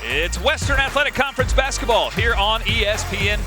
It's Western Athletic Conference basketball here on ESPN+.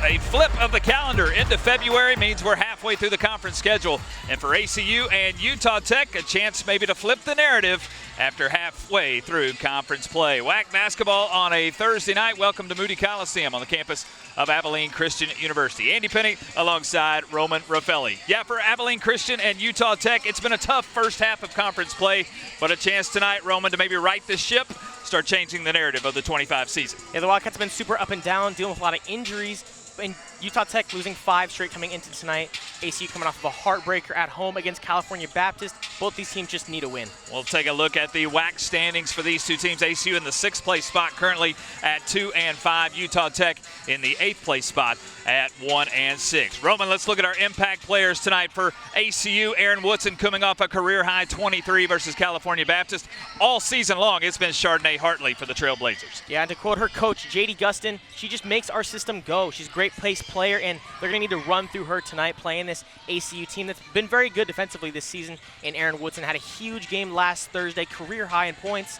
A flip of the calendar into February means we're halfway through the conference schedule. And for ACU and Utah Tech, a chance maybe to flip the narrative after halfway through conference play. WAC basketball on a Thursday night. Welcome to Moody Coliseum on the campus of Abilene Christian University. Andy Penny alongside Roman Raffelli. Yeah, for Abilene Christian and Utah Tech, it's been a tough first half of conference play, but a chance tonight, Roman, to maybe right the ship, start changing the narrative of the 25 season. Yeah, the Wildcats have been super up and down, dealing with a lot of injuries. And Utah Tech losing 5 straight coming into tonight. ACU coming off of a heartbreaker at home against California Baptist. Both these teams just need a win. We'll take a look at the WAC standings for these two teams. ACU in the 6th place spot currently at 2 and 5. Utah Tech in the 8th place spot at 1 and 6. Roman, let's look at our impact players tonight for ACU. Aaron Woodson coming off a career high 23 versus California Baptist. All season long, it's been Chardonnay Hartley for the Trailblazers. Yeah, and to quote her coach, J.D. Gustin, she just makes our system go. She's a great pace player, and they're going to need to run through her tonight playing this ACU team that's been very good defensively this season. And Aaron Woodson had a huge game last Thursday, career high in points.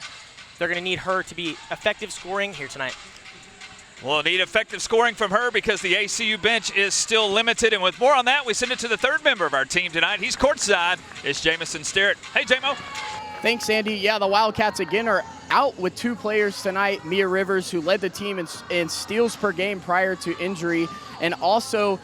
They're going to need her to be effective scoring here tonight. We'll need effective scoring from her because the ACU bench is still limited. And with more on that, we send it to the third member of our team tonight. He's courtside. It's Jamison Sterrett. Hey, J-Mo. Thanks, Andy. Yeah, the Wildcats again are out with 2 players tonight. Mia Rivers, who led the team in steals per game prior to injury, and also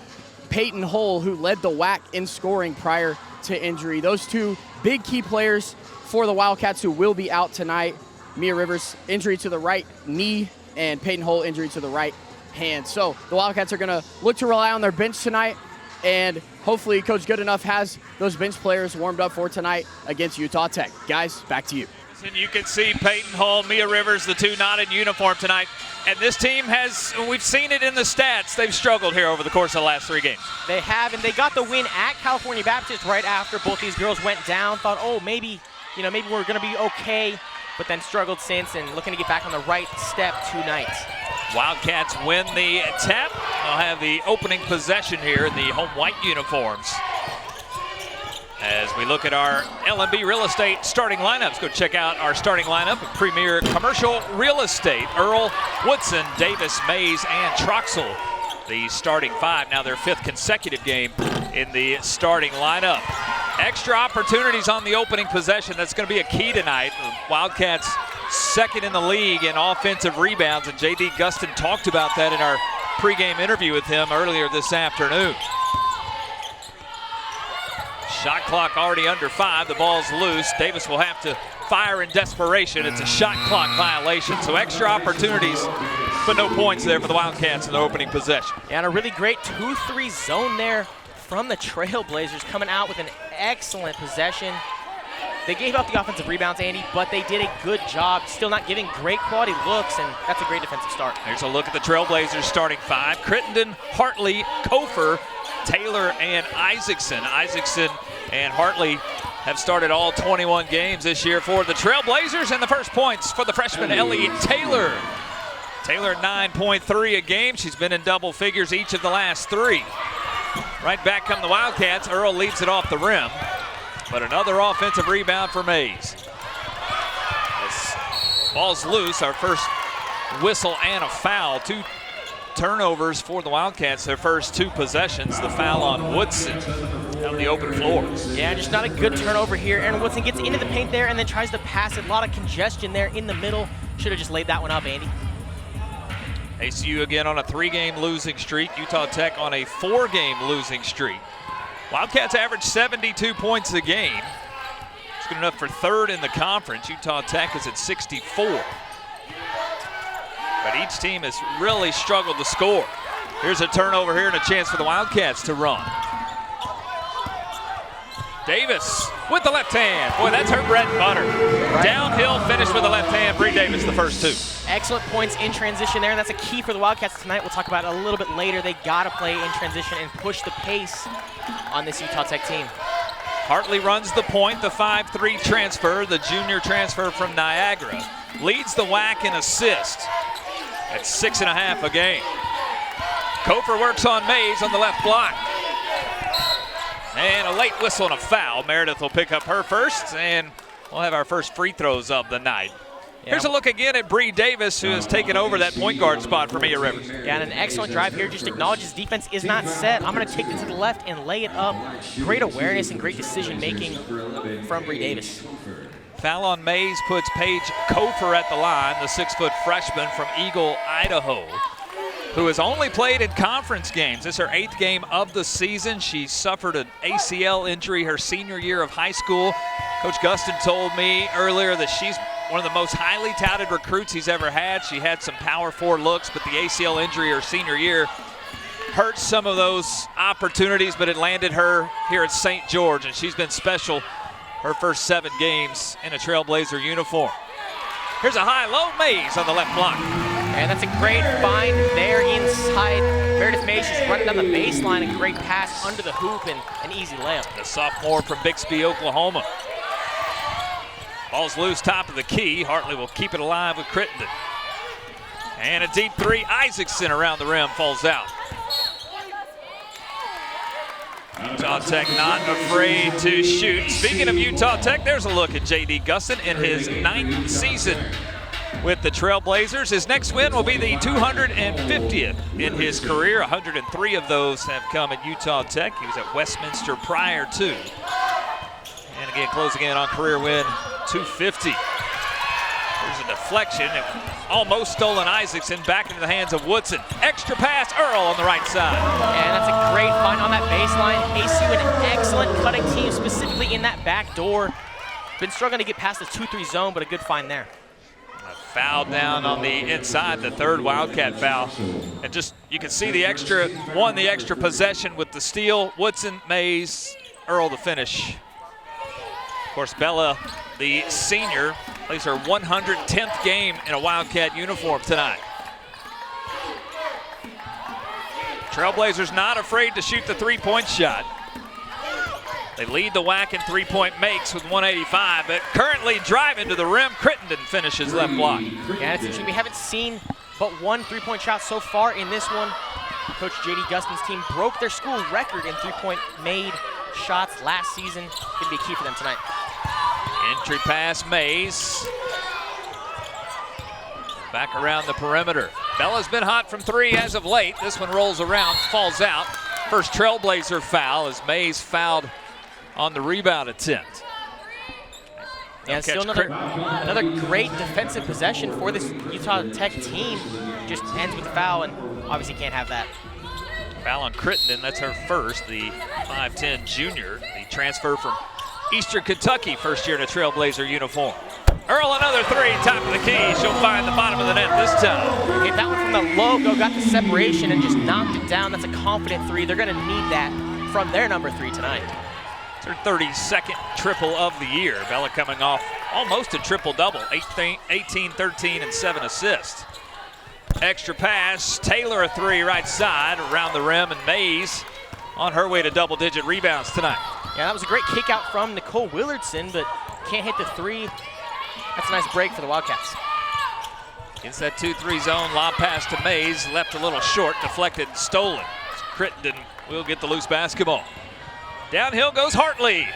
Peyton Hull, who led the WAC in scoring prior to injury. Those 2 big key players for the Wildcats who will be out tonight. Mia Rivers, injury to the right knee, and Peyton Hull, injury to the right hand. So the Wildcats are going to look to rely on their bench tonight, and hopefully Coach Goodenough has those bench players warmed up for tonight against Utah Tech. Guys, back to you. And you can see Peyton Hull, Mia Rivers, the 2 not in uniform tonight. And this team has, we've seen it in the stats, they've struggled here over the course of the last 3 games. They have, and they got the win at California Baptist right after both these girls went down. Thought, oh, maybe we're going to be okay, but then struggled since and looking to get back on the right step tonight. Wildcats win the tap. They'll have the opening possession here in the home white uniforms. As we look at our L&B Real Estate starting lineups, go check out our starting lineup of Premier Commercial Real Estate. Earl, Woodson, Davis, Mays, and Troxel, the starting 5. Now their 5th consecutive game in the starting lineup. Extra opportunities on the opening possession. That's going to be a key tonight. The Wildcats 2nd in the league in offensive rebounds, and J.D. Gustin talked about that in our pregame interview with him earlier this afternoon. Shot clock already under 5. The ball's loose. Davis will have to fire in desperation. It's a shot clock violation. So extra opportunities, but no points there for the Wildcats in the opening possession. Yeah, and a really great 2-3 zone there from the Trailblazers, coming out with an excellent possession. They gave up the offensive rebounds, Andy, but they did a good job, still not giving great quality looks, and that's a great defensive start. Here's a look at the Trailblazers starting 5. Crittenden, Hartley, Kofer, Taylor, and Isaacson. Isaacson and Hartley have started all 21 games this year for the Trailblazers, and the first points for the freshman Ellie Taylor. Taylor 9.3 a game. She's been in double figures each of the last 3. Right back come the Wildcats. Earl leads it off the rim, but another offensive rebound for Mays. This ball's loose. Our first whistle and a foul. 2 turnovers for the Wildcats, their first 2 possessions. The foul on Woodson on the open floor. Yeah, just not a good turnover here. Aaron Woodson gets into the paint there and then tries to pass it. A lot of congestion there in the middle. Should have just laid that one up, Andy. ACU again on a 3-game losing streak. Utah Tech on a 4-game losing streak. Wildcats average 72 points a game. It's good enough for 3rd in the conference. Utah Tech is at 64. But each team has really struggled to score. Here's a turnover here and a chance for the Wildcats to run. Davis with the left hand. Boy, that's her bread and butter. Right. Downhill finish with the left hand. Bree Davis, the first 2. Excellent points in transition there, and that's a key for the Wildcats tonight. We'll talk about it a little bit later. They got to play in transition and push the pace on this Utah Tech team. Hartley runs the point, the 5'3" transfer, the junior transfer from Niagara. Leads the WAC in assists at 6.5 a game. Kofer works on Mays on the left block. And a late whistle and a foul. Meredith will pick up her first, and we'll have our first free throws of the night. Here's a look again at Bree Davis, who has taken over that point guard spot for Mia Rivers. Yeah, and an excellent drive here. Just acknowledges defense is not set. I'm going to take this to the left and lay it up. Great awareness and great decision-making from Bree Davis. Foul on Mays puts Paige Kofer at the line, the 6-foot freshman from Eagle, Idaho, who has only played in conference games. This is her 8th game of the season. She suffered an ACL injury her senior year of high school. Coach Gustin told me earlier that she's one of the most highly touted recruits he's ever had. She had some Power 4 looks, but the ACL injury her senior year hurt some of those opportunities, but it landed her here at St. George, and she's been special her first 7 games in a Trailblazer uniform. Here's a high-low Mays on the left block. And that's a great find there inside. Meredith Mays just running down the baseline, a great pass under the hoop and an easy layup. The sophomore from Bixby, Oklahoma. Ball's loose, top of the key. Hartley will keep it alive with Crittenden. And a deep 3, Isaacson around the rim, falls out. Utah Tech not afraid to shoot. Speaking of Utah Tech, there's a look at J.D. Gustin in his 9th season with the Trailblazers. His next win will be the 250th in his career. 103 of those have come at Utah Tech. He was at Westminster prior to. And again, closing in on career win 250. There's a deflection. Almost stolen Isaacson back into the hands of Woodson. Extra pass, Earl on the right side. And that's a great find on that baseline. ACU an excellent cutting team, specifically in that back door. Been struggling to get past the 2-3 zone, but a good find there. A foul down on the inside, the 3rd Wildcat foul. And just, you can see the extra possession with the steal. Woodson, Mays, Earl the finish. Of course, Bella, the senior, plays her 110th game in a Wildcat uniform tonight. Trailblazers not afraid to shoot the 3-point shot. They lead the WAC in 3-point makes with 185, but currently driving to the rim, Crittenden finishes left block. Yeah, it's interesting. We haven't seen but 1 3-point shot so far in this one. Coach J.D. Gustin's team broke their school record in 3-point made shots last season. Going to be key for them tonight. Entry pass, Mays. Back around the perimeter. Bella's been hot from 3 as of late. This one rolls around, falls out. First Trailblazer foul as Mays fouled on the rebound attempt. Yeah, still another great defensive possession for this Utah Tech team. Just ends with the foul, and obviously can't have that. Foul on Crittenden, that's her first, the 5'10 junior, the transfer from Eastern Kentucky, first year in a Trailblazer uniform. Earl, another 3, top of the key. She'll find the bottom of the net this time. Hit that one from the logo, got the separation, and just knocked it down. That's a confident 3. They're going to need that from their number 3 tonight. It's her 32nd triple of the year. Bella coming off almost a triple-double, 18, 13, and 7 assists. Extra pass, Taylor a 3 right side, around the rim, and Mays on her way to double-digit rebounds tonight. Yeah, that was a great kick out from Nicole Willardson, but can't hit the 3. That's a nice break for the Wildcats. Against that 2-3 zone, lob pass to Mays, left a little short, deflected, stolen. Crittenden will get the loose basketball. Downhill goes Hartley.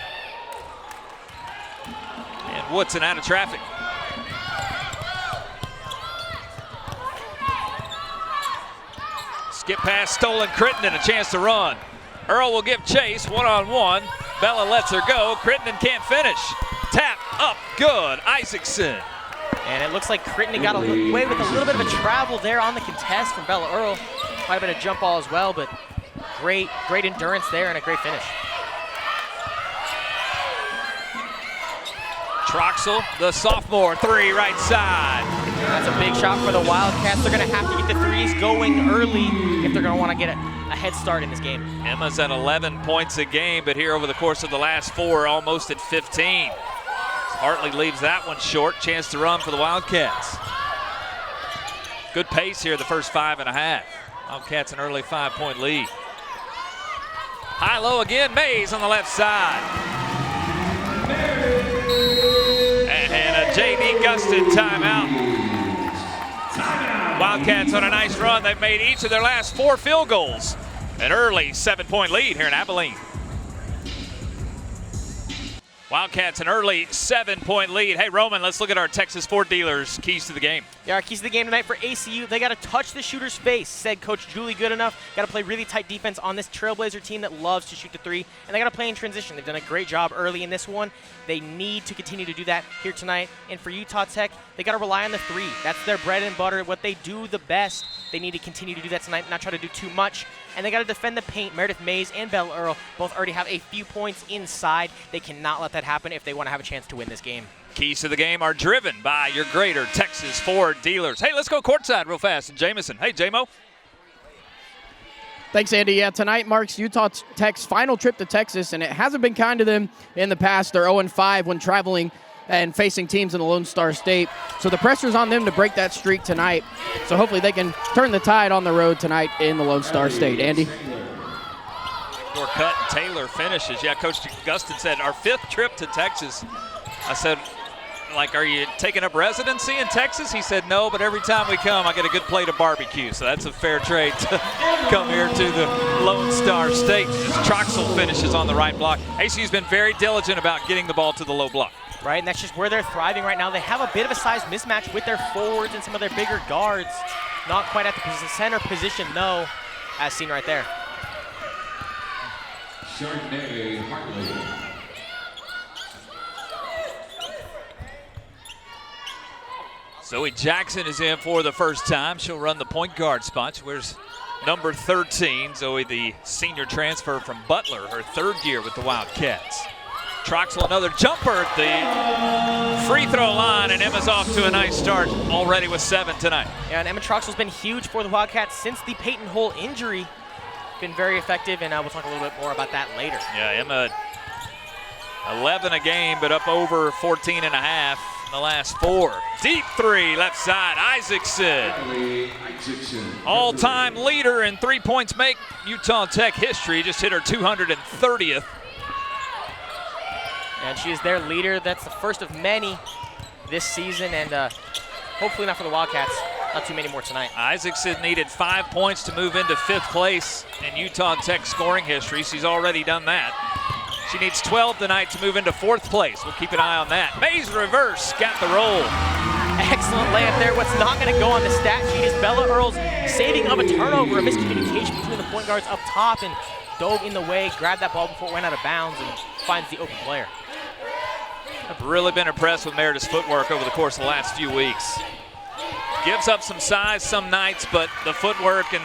And Woodson out of traffic. Skip pass, stolen, Crittenden, a chance to run. Earl will give chase, one-on-one. Bella lets her go. Crittenden can't finish. Tap up, good. Isaacson. And it looks like Crittenden got away with a little bit of a travel there on the contest from Bella Earl. Might have been a jump ball as well, but great endurance there and a great finish. Troxel, the sophomore, 3 right side. That's a big shot for the Wildcats. They're going to have to get the 3s going early if they're going to want to get a head start in this game. Emma's at 11 points a game, but here over the course of the last 4, almost at 15. Hartley leaves that one short. Chance to run for the Wildcats. Good pace here the first 5.5. Wildcats an early 5-point lead. High-low again, Mays on the left side. And a J.D. Gustin timeout. Wildcats on a nice run. They've made each of their last 4 field goals. An early 7-point lead here in Abilene. Wildcats an early 7-point lead. Hey, Roman, let's look at our Texas Ford dealers' keys to the game. Yeah, our keys to the game tonight for ACU, they got to touch the shooter's face, said Coach Julie Goodenough. Got to play really tight defense on this Trailblazer team that loves to shoot the three, and they got to play in transition. They've done a great job early in this one. They need to continue to do that here tonight. And for Utah Tech, they got to rely on the three. That's their bread and butter, what they do the best. They need to continue to do that tonight, not try to do too much. And they got to defend the paint. Meredith Mays and Bella Earl both already have a few points inside. They cannot let that happen if they want to have a chance to win this game. Keys to the game are driven by your Greater Texas Ford dealers. Hey, let's go courtside real fast. And Jamison. Hey, J-Mo. Thanks, Andy. Yeah, tonight marks Utah Tech's final trip to Texas, and it hasn't been kind to them in the past. They're 0-5 when traveling and facing teams in the Lone Star State. So the pressure's on them to break that streak tonight. So hopefully they can turn the tide on the road tonight in the Lone Star State. Andy? Door cut and Taylor finishes. Yeah, Coach Gustin said, our 5th trip to Texas. I said, like, are you taking up residency in Texas? He said, no, but every time we come, I get a good plate of barbecue. So that's a fair trade to come here to the Lone Star State. As Troxel finishes on the right block. ACU's been very diligent about getting the ball to the low block. Right, and that's just where they're thriving right now. They have a bit of a size mismatch with their forwards and some of their bigger guards. Not quite at the center position, though, as seen right there. Zoe Jackson is in for the first time. She'll run the point guard spot. She wears number 13. Zoe, the senior transfer from Butler, her 3rd year with the Wildcats. Troxel another jumper at the free throw line, and Emma's off to a nice start already with 7 tonight. Yeah, and Emma Troxel's been huge for the Wildcats since the Peyton Hole injury. Been very effective, and we'll talk a little bit more about that later. Yeah, Emma 11 a game, but up over 14 and a half in the last 4. Deep 3, left side, Isaacson. All-time leader in 3 points make Utah Tech history. Just hit her 230th. And she is their leader. That's the first of many this season, and hopefully not for the Wildcats. Not too many more tonight. Isaacson needed 5 points to move into 5th place in Utah Tech scoring history. She's already done that. She needs 12 tonight to move into 4th place. We'll keep an eye on that. Mays reverse, got the roll. Excellent layup there. What's not going to go on the stat sheet is Bella Earl's saving of a turnover, a miscommunication between the point guards up top, and dove in the way, grabbed that ball before it went out of bounds, and finds the open player. I've really been impressed with Meredith's footwork over the course of the last few weeks. Gives up some size some nights, but the footwork and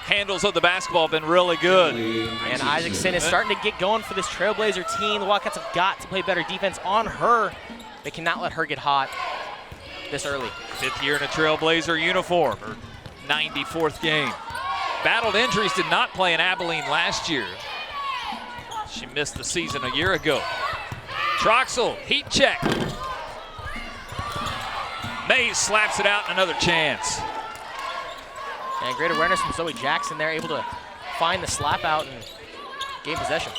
handles of the basketball have been really good. And Isaacson is starting to get going for this Trailblazer team. The Wildcats have got to play better defense on her. They cannot let her get hot this early. 5th year in a Trailblazer uniform, her 94th game. Battled injuries, did not play in Abilene last year. She missed the season a year ago. Troxel, heat check. Mays slaps it out, and another chance. And great awareness from Zoe Jackson there, able to find the slap out and gain possession.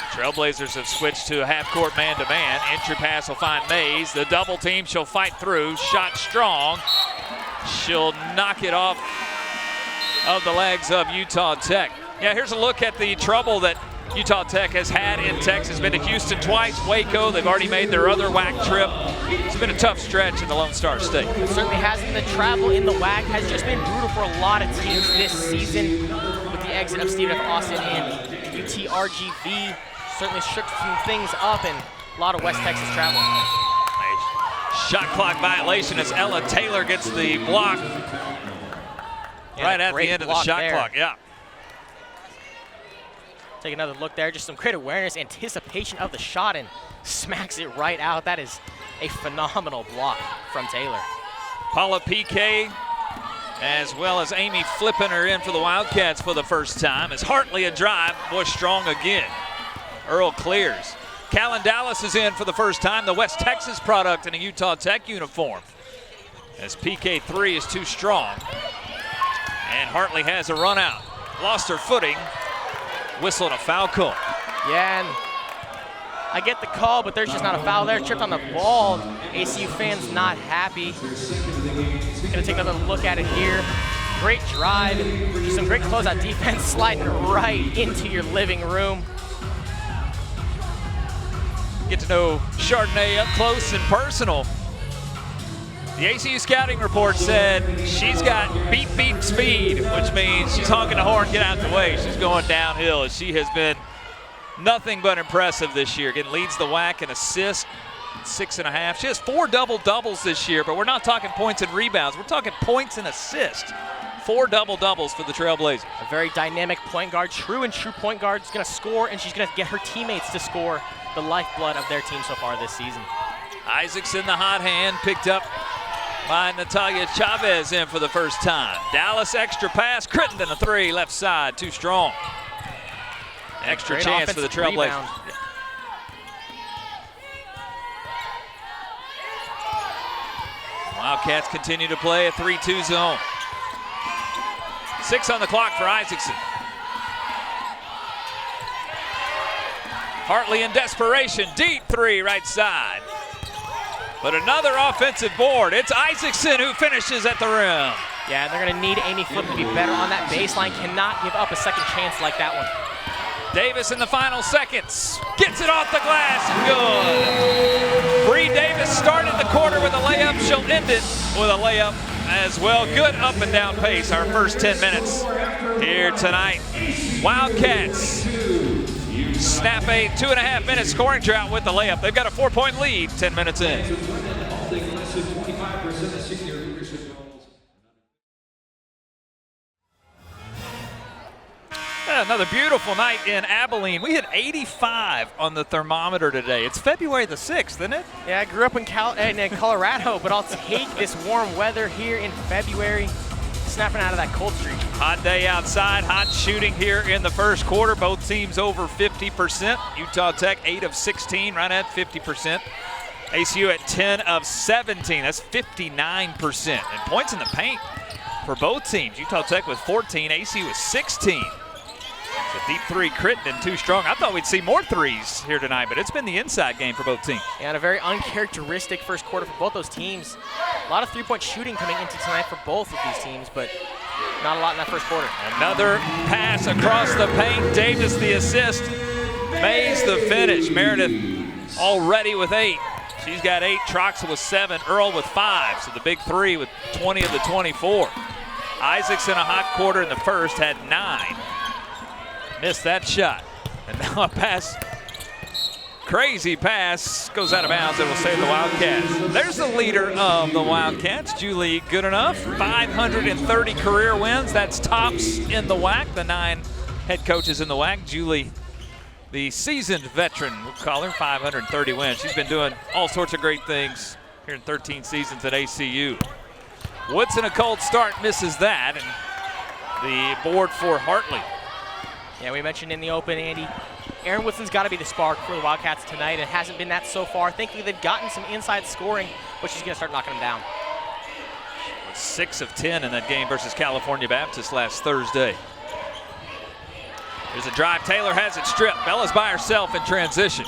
Trailblazers have switched to a half-court man-to-man. Entry pass will find Mays. The double team, she'll fight through. Shot strong. She'll knock it off of the legs of Utah Tech. Yeah, here's a look at the trouble that Utah Tech has had in Texas. Been to Houston twice, Waco. They've already made their other WAC trip. It's been a tough stretch in the Lone Star State. It certainly has, and the travel in the WAC has just been brutal for a lot of teams this season. With the exit of Stephen F. Austin and UTRGV, certainly shook some things up, and a lot of West Texas travel. A shot clock violation as Ella Taylor gets the block right at the end of the shot clock. Yeah. Take another look there, just some great awareness, anticipation of the shot, and smacks it right out. That is a phenomenal block from Taylor. Paula PK, as well as Amy flipping her in for the Wildcats for the first time. As Hartley a drive, Bush strong again. Earl clears. Callan Dallas is in for the first time, the West Texas product in a Utah Tech uniform. As PK3 is too strong. And Hartley has a run out. Lost her footing. Whistle and a foul call. Yeah, and I get the call, but there's just not a foul there. Tripped on the ball. ACU fans not happy. Gonna take another look at it here. Great drive, and some great closeout defense, sliding right into your living room. get to know Chardonnay up close and personal. The ACU scouting report said she's got beep speed, which means she's honking the horn, get out the way. She's going downhill. She has been nothing but impressive this year. Again, leads the WAC in assists, 6.5. She has 4 double-doubles this year, but we're not talking points and rebounds. We're talking points and assists. 4 double-doubles for the Trailblazers. A very dynamic point guard, true point guard, is going to score, and she's going to get her teammates to score, the lifeblood of their team so far this season. Isaacson, the hot hand, picked up by Natalia Chavez in for the first time. Dallas extra pass, Crittenden a 3, left side, too strong. Extra chance for the Trailblazers. Rebound. Wildcats continue to play a 3-2 zone. 6 on the clock for Isaacson. Hartley in desperation, deep 3 right side. But another offensive board. It's Isaacson who finishes at the rim. Yeah, they're going to need Amy Flip to be better on that baseline. Cannot give up a second chance like that one. Davis in the final seconds. Gets it off the glass. Good. Bree Davis started the quarter with a layup. She'll end it with a layup as well. Good up and down pace our first 10 minutes here tonight. Wildcats snap a 2.5-minute scoring drought with the layup. They've got a 4-point lead 10 minutes in. Another beautiful night in Abilene. We hit 85 on the thermometer today. It's February the 6th, isn't it? Yeah, I grew up in Colorado, but I'll take this warm weather here in February, snapping out of that cold streak. Hot day outside, hot shooting here in the first quarter. Both teams over 50%. Utah Tech 8 of 16, right at 50%. ACU at 10 of 17, that's 59%. And points in the paint for both teams. Utah Tech with 14, ACU with 16. It's a deep 3, Crittenden too strong. I thought we'd see more threes here tonight, but it's been the inside game for both teams. And a very uncharacteristic first quarter for both those teams. A lot of three-point shooting coming into tonight for both of these teams, but not a lot in that first quarter. Another pass across the paint. Davis the assist. Mays the finish. Meredith already with 8. She's got 8. Troxel with 7. Earl with 5. So the big 3 with 20 of the 24. Isaacson a hot quarter in the first, had 9. Missed that shot. And now a pass, crazy pass, goes out of bounds. It will save the Wildcats. There's the leader of the Wildcats, Julie Goodenough. 530 career wins. That's tops in the WAC. The 9 head coaches in the WAC. Julie, the seasoned veteran, we'll call her, 530 wins. She's been doing all sorts of great things here in 13 seasons at ACU. Woodson a cold start, misses that. And the board for Hartley. Yeah, we mentioned in the open, Andy, Erin Woodson's got to be the spark for the Wildcats tonight. It hasn't been that so far. Thankfully, they've gotten some inside scoring, but she's going to start knocking them down. 6 of 10 in that game versus California Baptist last Thursday. There's a drive. Taylor has it stripped. Bella's by herself in transition.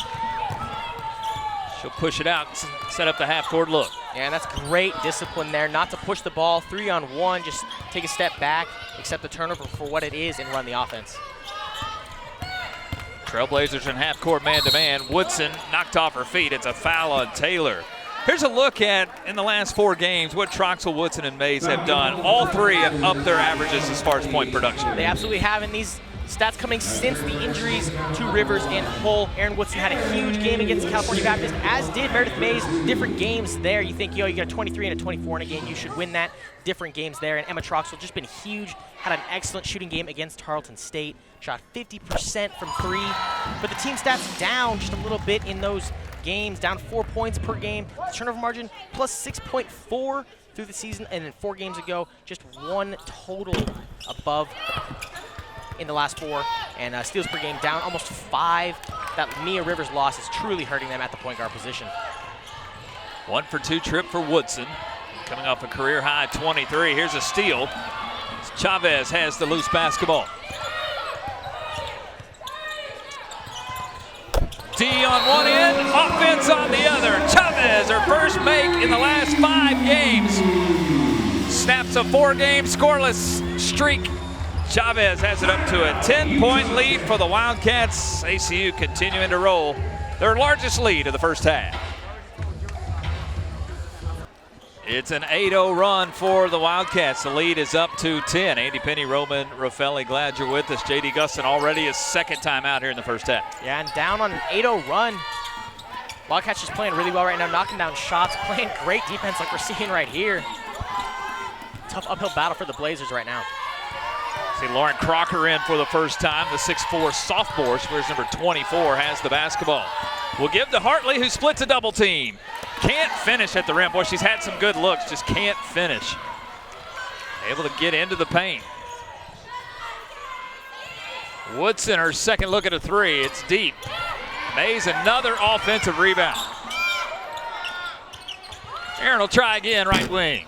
She'll push it out, set up the half-court look. Yeah, and that's great discipline there, not to push the ball 3-on-1, just take a step back, accept the turnover for what it is, and run the offense. Trailblazers in half-court man-to-man. Woodson knocked off her feet. It's a foul on Taylor. Here's a look at, in the last 4 games, what Troxel, Woodson, and Mays have done. All 3 have upped their averages as far as point production. They absolutely have, and these stats coming since the injuries to Rivers and Hull. Erin Woodson had a huge game against California Baptist, as did Meredith Mays. Different games there. You think, you got a 23 and a 24 in a game, you should win that. Different games there. And Emma Troxel just been huge. Had an excellent shooting game against Tarleton State. Shot 50% from 3. But the team stats down just a little bit in those games, down 4 points per game. The turnover margin plus 6.4 through the season, and then 4 games ago, just 1 total above in the last 4, and steals per game down almost 5. That Mia Rivers loss is truly hurting them at the point guard position. 1 for 2 trip for Woodson, coming off a career high 23. Here's a steal. Chavez has the loose basketball. D on one end, offense on the other. Chavez, her first make in the last 5 games. Snaps a 4-game scoreless streak. Chavez has it up to a 10-point lead for the Wildcats. ACU continuing to roll their largest lead of the first half. It's an 8-0 run for the Wildcats. The lead is up to 10. Andy Penny, Roman Raffelli, glad you're with us. J.D. Gustin already his second time out here in the first half. Yeah, and down on an 8-0 run. Wildcats just playing really well right now, knocking down shots, playing great defense like we're seeing right here. Tough uphill battle for the Blazers right now. See Lauren Crocker in for the first time. The 6'4 sophomore, she wears number 24, has the basketball. We'll give to Hartley, who splits a double team. Can't finish at the rim. Boy, she's had some good looks, just can't finish. Able to get into the paint. Woodson, her second look at a three. It's deep. Mays, another offensive rebound. Aaron will try again, right wing.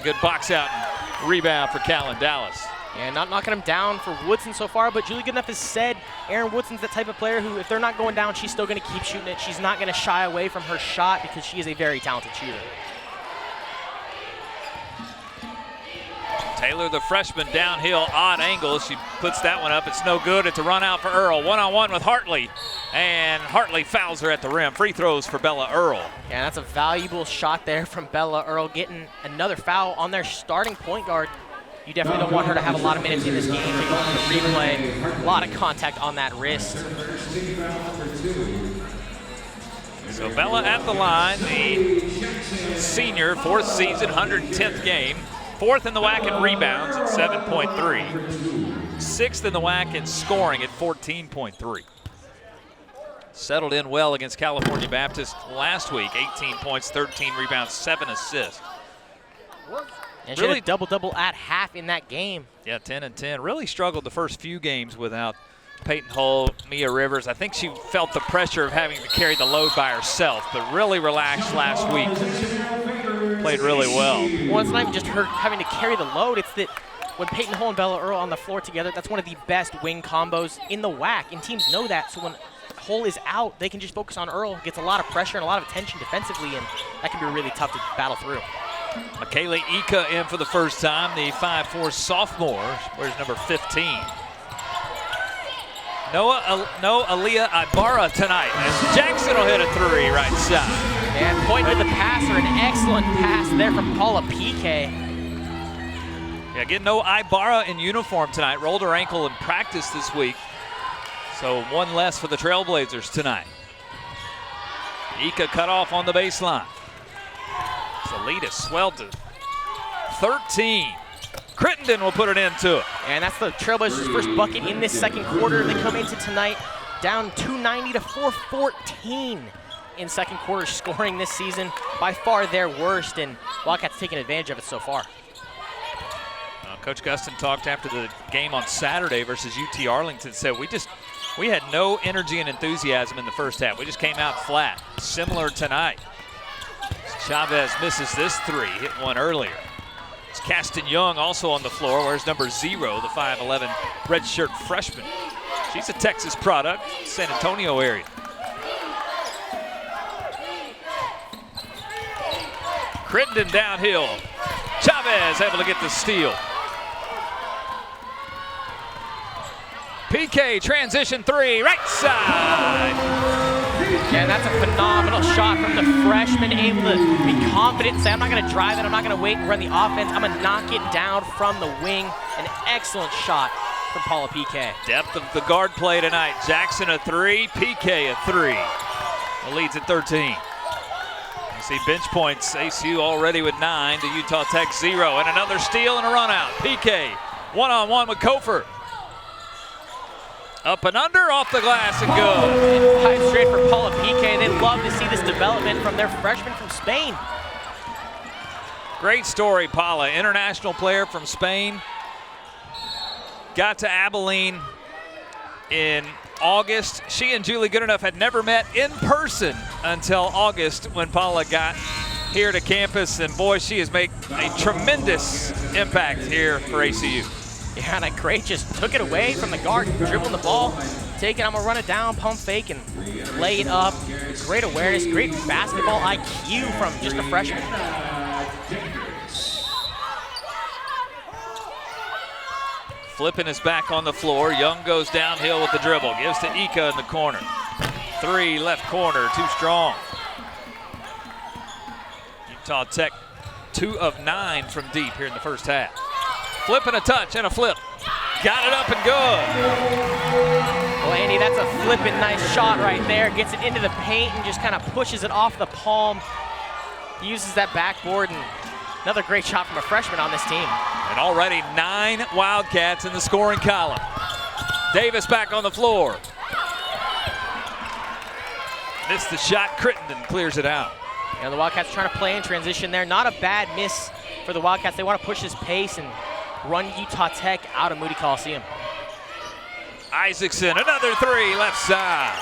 Good box out and rebound for Callan Dallas. And not knocking him down for Woodson so far, but Julie Goodenough has said Erin Woodson's the type of player who, if they're not going down, she's still going to keep shooting it. She's not going to shy away from her shot because she is a very talented shooter. Taylor, the freshman, downhill, odd angle. She puts that one up. It's no good. It's a run out for Earl. One-on-one with Hartley. And Hartley fouls her at the rim. Free throws for Bella Earl. Yeah, that's a valuable shot there from Bella Earl, getting another foul on their starting point guard. You definitely don't want her to have a lot of minutes in this game. Take a look at the replay. A lot of contact on that wrist. So Bella at the line, the senior, fourth season, 110th game. Fourth in the WAC in rebounds at 7.3. Sixth in the WAC in scoring at 14.3. Settled in well against California Baptist last week. 18 points, 13 rebounds, 7 assists. And she had a double-double at half in that game. Yeah, 10 and 10. Really struggled the first few games without Peyton Hull, Mia Rivers. I think she felt the pressure of having to carry the load by herself, but really relaxed last week. Played really well. Well, it's not even just her having to carry the load. It's that when Peyton Hull and Bella Earl on the floor together, that's one of the best wing combos in the WAC, and teams know that. So when Hull is out, they can just focus on Earl. Gets a lot of pressure and a lot of attention defensively, and that can be really tough to battle through. Michaela Ika in for the first time, the 5'4 sophomore. Where's number 15? No Aaliyah Ibarra tonight, as Jackson will hit a three right side. And pointing to the passer, an excellent pass there from Paula Pique. Yeah, getting no Ibarra in uniform tonight. Rolled her ankle in practice this week. So one less for the Trailblazers tonight. Ika cut off on the baseline. The lead has swelled to 13. Crittenden will put it into it. And that's the Trailblazers' first bucket in this second quarter. They come into tonight down 290 to 414 in second quarter scoring this season. By far their worst, and Wildcats taking advantage of it so far. Coach Gustin talked after the game on Saturday versus UT Arlington, said we had no energy and enthusiasm in the first half. We just came out flat. Similar tonight. Chavez misses this three, hit one earlier. It's Caston Young also on the floor. Where's number 0, the 5'11 redshirt freshman. She's a Texas product, San Antonio area. Crittenden downhill. Chavez able to get the steal. PK transition three, right side. Yeah, that's a phenomenal shot from the freshman, able to be confident and say, I'm not going to drive it, I'm not going to wait and run the offense, I'm going to knock it down from the wing. An excellent shot from Paula Pique. Depth of the guard play tonight. Jackson a three, Pique a three. The lead's at 13. You see bench points, ACU already with 9 to Utah Tech 0, and another steal and a run out. Pique one-on-one with Kofer. Up and under, off the glass and good. 5 straight for Paula Pique. They love to see this development from their freshman from Spain. Great story, Paula. International player from Spain. Got to Abilene in August. She and Julie Goodenough had never met in person until August when Paula got here to campus. And boy, she has made a tremendous impact here for ACU. Yeah, and great, just took it away from the guard, dribbling the ball, take it, I'm gonna run it down, pump fake, and lay it up. Great awareness, great basketball IQ from just a freshman. Flipping is back on the floor. Young goes downhill with the dribble, gives to Ika in the corner. three, left corner, too strong. Utah Tech 2 of 9 from deep here in the first half. Flip and a touch and a flip. Got it up and good. Well, Andy, that's a flippin' nice shot right there. Gets it into the paint and just kind of pushes it off the palm. Uses that backboard, and another great shot from a freshman on this team. And already 9 Wildcats in the scoring column. Davis back on the floor. Missed the shot. Crittenden clears it out. The Wildcats trying to play in transition there. Not a bad miss for the Wildcats. They want to push this pace and run Utah Tech out of Moody Coliseum. Isaacson, another three, left side.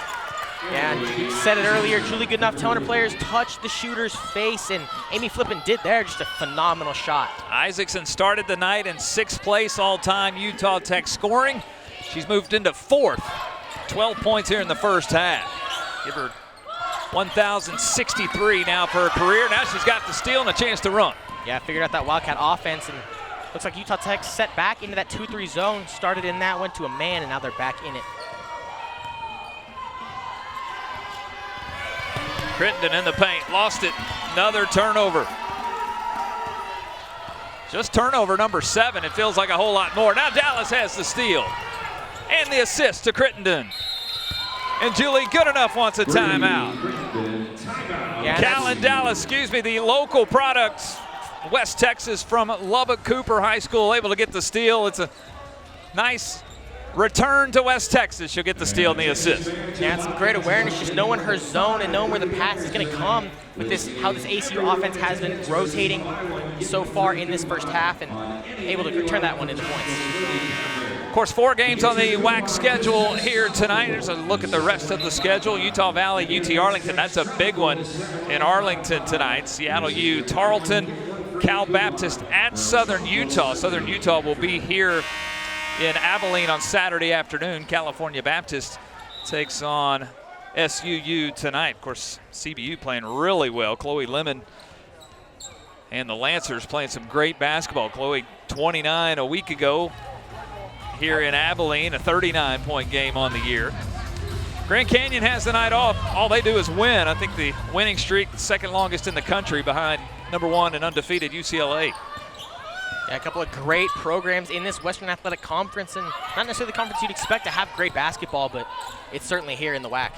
Yeah, you said it earlier, Julie Goodenough telling her players touch the shooter's face, and Amy Flippin did there. Just a phenomenal shot. Isaacson started the night in 6th place all-time Utah Tech scoring. She's moved into 4th. 12 points here in the first half. Give her 1,063 now for her career. Now she's got the steal and a chance to run. Yeah, figured out that Wildcat offense, and looks like Utah Tech set back into that 2-3 zone. Started in that, went to a man, and now they're back in it. Crittenden in the paint, lost it. Another turnover. Just turnover number 7. It feels like a whole lot more. Now Dallas has the steal and the assist to Crittenden. And Julie Goodenough wants a timeout. Yeah, Callan Dallas, the local products, West Texas from Lubbock Cooper High School, able to get the steal. It's a nice return to West Texas. She'll get the steal and the assist. Yeah, and some great awareness, just knowing her zone and knowing where the pass is going to come with this, how this ACU offense has been rotating so far in this first half, and able to turn that one into points. Of course, 4 games on the WAC schedule here tonight. There's a look at the rest of the schedule. Utah Valley, UT Arlington. That's a big one in Arlington tonight. Seattle U, Tarleton, Cal Baptist at Southern Utah. Southern Utah will be here in Abilene on Saturday afternoon. California Baptist takes on SUU tonight. Of course, CBU playing really well. Chloe Lemon and the Lancers playing some great basketball. Chloe 29 a week ago here in Abilene, a 39-point game on the year. Grand Canyon has the night off. All they do is win. I think the winning streak, the second longest in the country behind #1 and undefeated UCLA. Yeah, a couple of great programs in this Western Athletic Conference, and not necessarily the conference you'd expect to have great basketball, but it's certainly here in the WAC.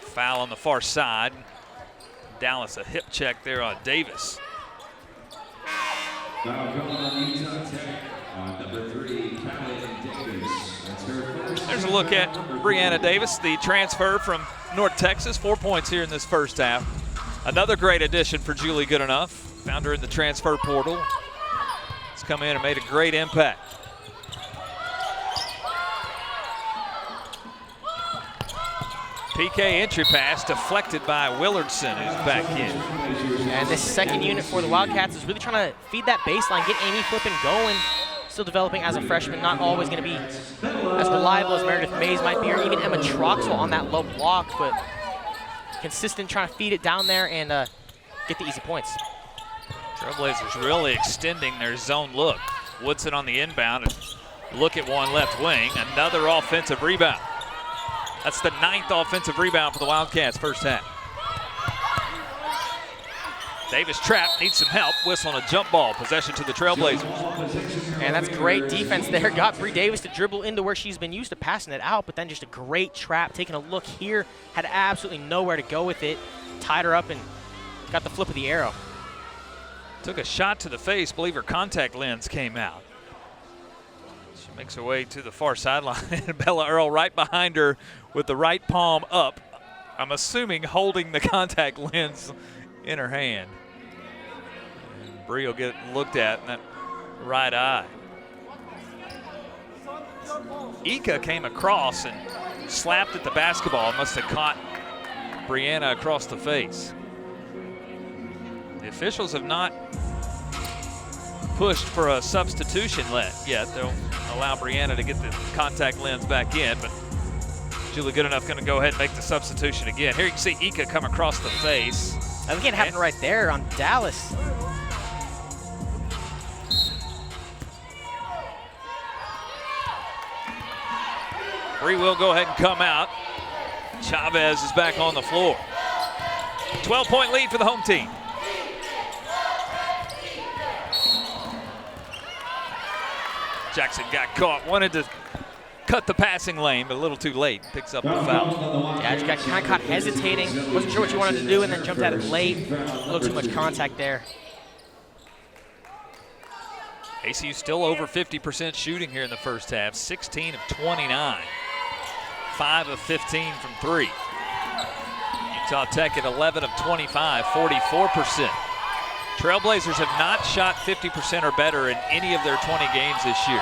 Foul on the far side. Dallas, a hip check there on Davis. Foul coming on Utah Tech on number 3, Callan Davis. That's her first. There's a look at Brianna Davis, the transfer from North Texas. 4 points here in this first half. Another great addition for Julie Goodenough. Found her in the transfer portal. She's come in and made a great impact. PK entry pass deflected by Willardson, who's back in. And this second unit for the Wildcats is really trying to feed that baseline, get Amy Flippin going. Still developing as a freshman, not always going to be as reliable as Meredith Mays might be, or even Emma Troxel on that low block, but consistent, trying to feed it down there and get the easy points. Trailblazers really extending their zone look. Woodson on the inbound, look at one left wing, another offensive rebound. That's the 9th offensive rebound for the Wildcats first half. Davis trapped, needs some help, whistle on a jump ball, possession to the Trailblazers. And that's great defense there. Got Bree Davis to dribble into where she's been used to passing it out, but then just a great trap, taking a look here, had absolutely nowhere to go with it, tied her up and got the flip of the arrow. Took a shot to the face, believe her contact lens came out. She makes her way to the far sideline, and Bella Earl right behind her with the right palm up. I'm assuming holding the contact lens in her hand. And Bree will get looked at in that right eye. Ika came across and slapped at the basketball, must have caught Brianna across the face. The officials have not pushed for a substitution yet. They'll allow Brianna to get the contact lens back in, but Julie Goodenough going to go ahead and make the substitution again. Here you can see Ika come across the face. I think it happened right there on Dallas. Three will go ahead and come out. Chavez is back on the floor. 12-point lead for the home team. Jackson got caught, wanted to cut the passing lane, but a little too late. Picks up the foul. Yeah, just got kind of caught hesitating. Wasn't sure what you wanted to do, and then jumped at it late. A little too much contact there. ACU still over 50% shooting here in the first half. 16 of 29. 5 of 15 from 3. Utah Tech at 11 of 25, 44%. Trailblazers have not shot 50% or better in any of their 20 games this year.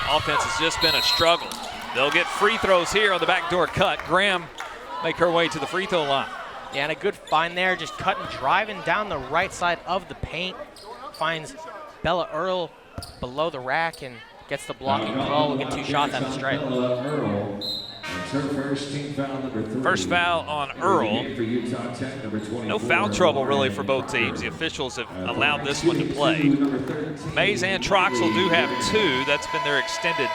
Offense has just been a struggle. They'll get free throws here on the backdoor cut. Graham make her way to the free throw line. Yeah, and a good find there, just cutting, driving down the right side of the paint. Finds Bella Earl below the rack and gets the blocking call. We'll get 2 shots at the stripe. First foul on Earl. No foul trouble really for both teams. The officials have allowed this one to play. Mays and Troxel do have 2. That's been their extended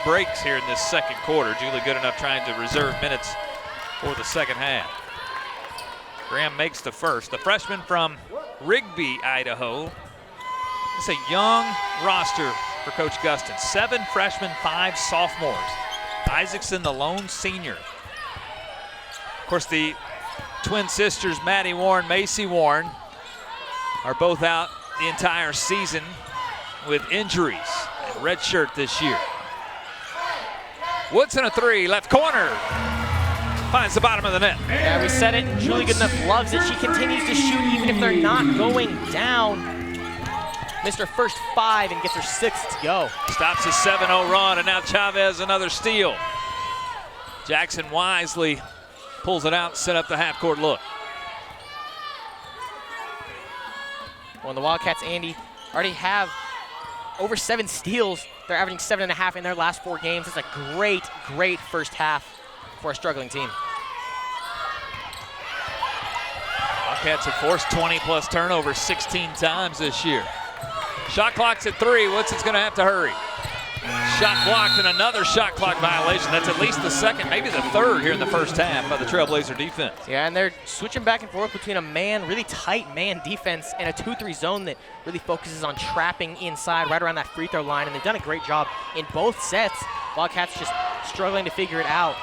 breaks here in this second quarter. Julie Goodenough trying to reserve minutes for the second half. Graham makes the first. The freshman from Rigby, Idaho. It's a young roster for Coach Gustin. 7 freshmen, 5 sophomores. Isaacson, the lone senior. Of course, the twin sisters, Maddie Warren, Macy Warren, are both out the entire season with injuries and redshirt this year. Woodson a 3, left corner. Finds the bottom of the net. Yeah, we said it. Julie Goodenough loves it. She continues to shoot even if they're not going down. Missed her first 5 and gets her 6th to go. Stops a 7-0 run, and now Chavez another steal. Jackson wisely pulls it out, set up the half-court look. Well, the Wildcats, Andy, already have over 7 steals. They're averaging 7.5 in their last 4 games. It's a great, great first half for a struggling team. Wildcats have forced 20-plus turnovers 16 times this year. Shot clock's at 3. Woodson's going to have to hurry. Shot blocked and another shot clock violation. That's at least the second, maybe the third here in the first half by the Trailblazer defense. Yeah, and they're switching back and forth between a really tight man defense and a 2-3 zone that really focuses on trapping inside right around that free throw line, and they've done a great job in both sets. Wildcats just struggling to figure it out.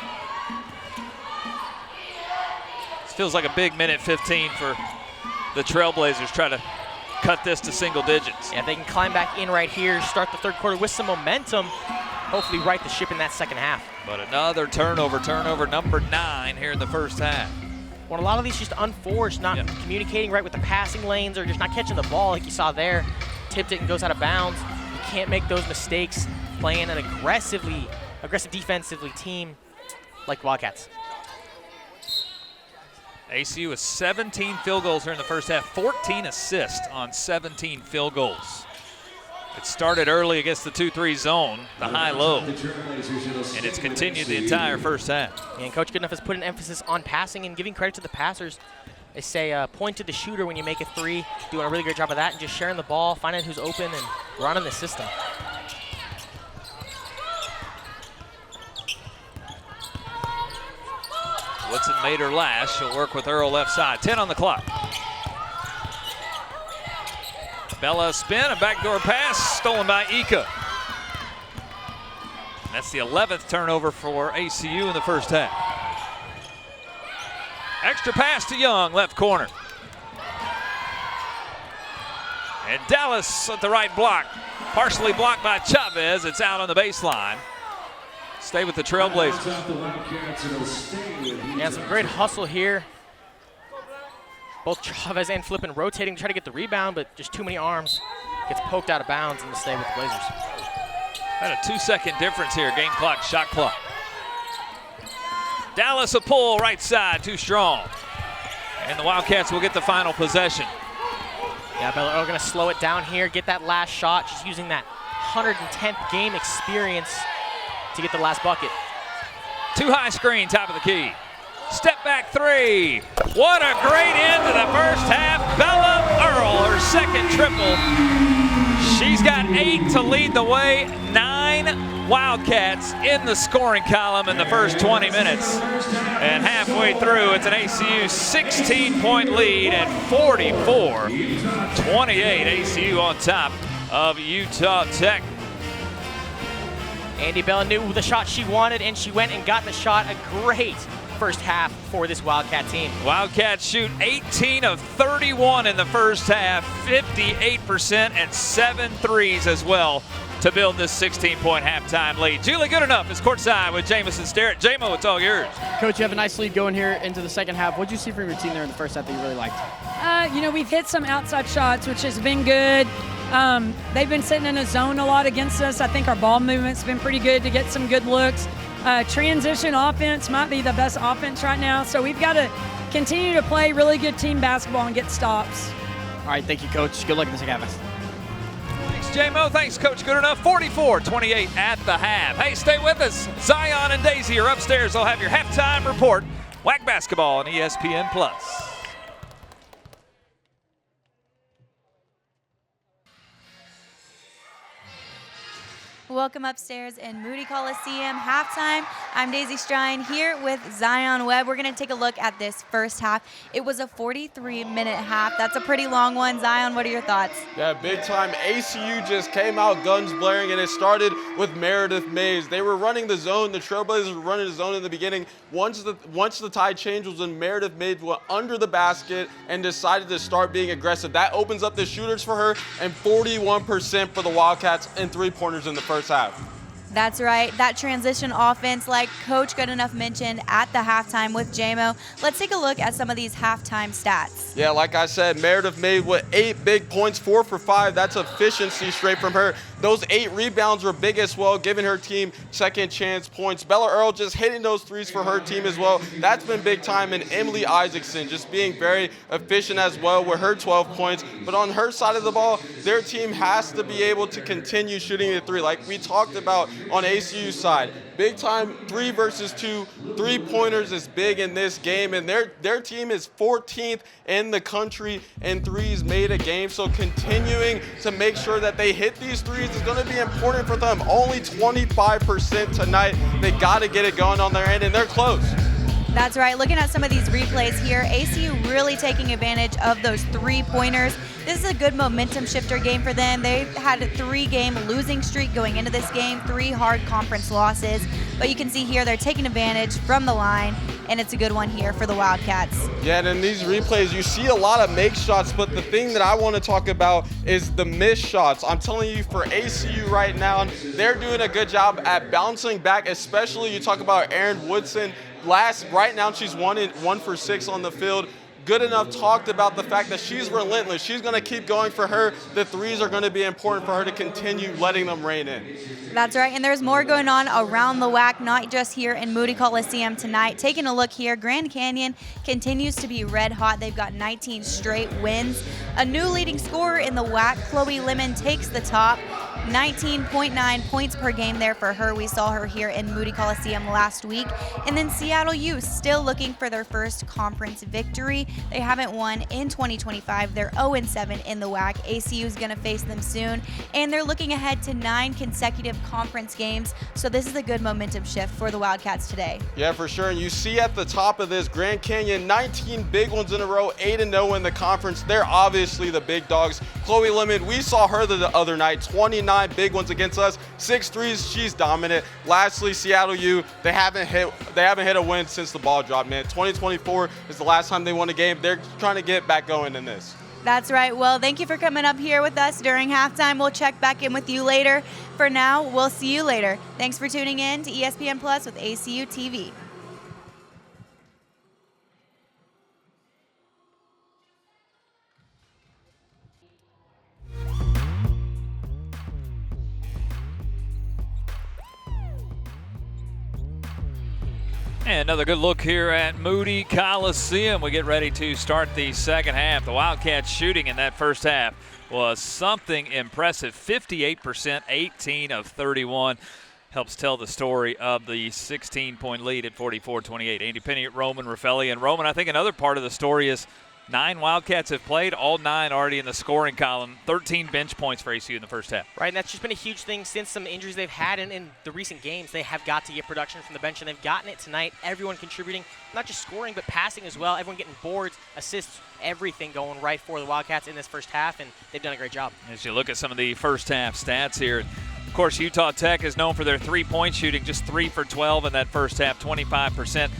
This feels like a big minute 15 for the Trailblazers. Try to cut this to single digits. Yeah, if they can climb back in right here, start the third quarter with some momentum, hopefully right the ship in that second half. But another turnover number 9 here in the first half. Well, a lot of these just unforced, not communicating right with the passing lanes or just not catching the ball like you saw there. Tipped it and goes out of bounds. You can't make those mistakes playing an aggressive defensively team like Wildcats. ACU with 17 field goals here in the first half, 14 assists on 17 field goals. It started early against the 2-3 zone, the high-low, and it's continued the entire first half. And Coach Goodenough has put an emphasis on passing and giving credit to the passers. They say point to the shooter when you make a 3, doing a really great job of that and just sharing the ball, finding who's open and running the system. Woodson made her last. She'll work with Earl left side. 10 on the clock. Bella spin, a backdoor pass, stolen by Ika. That's the 11th turnover for ACU in the first half. Extra pass to Young, left corner. And Dallas at the right block. Partially blocked by Chavez. It's out on the baseline. Stay with the Trailblazers. Yeah, some great hustle here. Both Chavez and Flippin rotating to try to get the rebound, but just too many arms. Gets poked out of bounds and to stay with the Blazers. About a 2-second difference here, game clock, shot clock. Dallas a pull, right side, too strong. And the Wildcats will get the final possession. Yeah, Bella Earl gonna slow it down here, get that last shot. She's using that 110th game experience to get the last bucket. Too high screen, top of the key. Step back 3. What a great end to the first half. Bella Earl, her second triple. She's got 8 to lead the way. 9 Wildcats in the scoring column in the first 20 minutes. And halfway through, it's an ACU 16-point lead at 44-28. ACU on top of Utah Tech. Andy Bella knew the shot she wanted, and she went and got the shot. A great first half for this Wildcat team. Wildcats shoot 18 of 31 in the first half, 58%, and 7 threes as well to build this 16-point halftime lead. Julie Goodenough is courtside with Jamison Sterrett. J-Mo, it's all yours. Coach, you have a nice lead going here into the second half. What did you see from your team there in the first half that you really liked? We've hit some outside shots, which has been good. They've been sitting in a zone a lot against us. I think our ball movement's been pretty good to get some good looks. Transition offense might be the best offense right now, so we've got to continue to play really good team basketball and get stops. All right, thank you, Coach. Good luck in the second half. Thanks, J-Mo. Thanks, Coach Goodenough. 44-28 at the half. Hey, stay with us. Zion and Daisy are upstairs. They'll have your halftime report. WAC basketball on ESPN+. Welcome upstairs in Moody Coliseum halftime. I'm Daisy Strine here with Zion Webb. We're going to take a look at this first half. It was a 43-minute half. That's a pretty long one. Zion, what are your thoughts? Yeah, big time. ACU just came out guns blaring, and it started with Meredith Mays. They were running the zone. The Trailblazers were running the zone in the beginning. Once the tide changed was when Meredith Mays went under the basket and decided to start being aggressive. That opens up the shooters for her, and 41% for the Wildcats and three-pointers in the first half. That's right. That transition offense, like Coach Goodenough mentioned at the halftime with JMO. Let's take a look at some of these halftime stats. Yeah, like I said, Meredith made 8 big points, 4 for 5. That's efficiency straight from her. Those 8 rebounds were big as well, giving her team second chance points. Bella Earl just hitting those threes for her team as well. That's been big time. And Emily Isaacson just being very efficient as well with her 12 points. But on her side of the ball, their team has to be able to continue shooting the three. Like we talked about on ACU side, big time 3 versus 2 3-pointers is big in this game, and their team is 14th in the country in threes made a game. So continuing to make sure that they hit these threes is going to be important for them. Only 25% tonight. They got to get it going on their end, and they're close. That's right. Looking at some of these replays here, ACU really taking advantage of those 3-pointers. This is a good momentum shifter game for them. They had a 3-game losing streak going into this game, 3 hard conference losses. But you can see here they're taking advantage from the line, and it's a good one here for the Wildcats. Yeah, and in these replays, you see a lot of make shots, but the thing that I want to talk about is the missed shots. I'm telling you, for ACU right now, they're doing a good job at bouncing back, especially you talk about Erin Woodson. Right now, she's 1 for 6 on the field. Goodenough talked about the fact that she's relentless. She's going to keep going for her. The threes are going to be important for her to continue letting them rain in. That's right, and there's more going on around the WAC, not just here in Moody Coliseum tonight. Taking a look here, Grand Canyon continues to be red hot. They've got 19 straight wins. A new leading scorer in the WAC, Chloe Lemon, takes the top. 19.9 points per game there for her. We saw her here in Moody Coliseum last week. And then Seattle U still looking for their first conference victory. They haven't won in 2025. They're 0-7 in the WAC. ACU is going to face them soon. And they're looking ahead to 9 consecutive conference games. So this is a good momentum shift for the Wildcats today. Yeah, for sure. And you see at the top of this, Grand Canyon, 19 big ones in a row, 8-0 in the conference. They're obviously the big dogs. Chloe Lemon, we saw her the other night, 29 big ones against us, 6 threes. She's dominant. Lastly, Seattle U, they haven't hit a win since the ball dropped, man. 2024 is the last time they won a game. They're trying to get back going in this. That's right. Well, thank you for coming up here with us during halftime. We'll check back in with you later. For now, we'll see you later. Thanks for tuning in to ESPN Plus with ACU TV. And another good look here at Moody Coliseum. We get ready to start the second half. The Wildcats shooting in that first half was something impressive. 58%, 18 of 31. Helps tell the story of the 16-point lead at 44-28. Andy Penny, Roman Raffelli. And Roman, I think another part of the story is 9 Wildcats have played, all 9 already in the scoring column. 13 bench points for ACU in the first half. Right, and that's just been a huge thing since some injuries they've had in the recent games. They have got to get production from the bench, and they've gotten it tonight. Everyone contributing, not just scoring, but passing as well. Everyone getting boards, assists, everything going right for the Wildcats in this first half, and they've done a great job. As you look at some of the first half stats here, of course, Utah Tech is known for their three-point shooting, just 3 for 12 in that first half, 25%.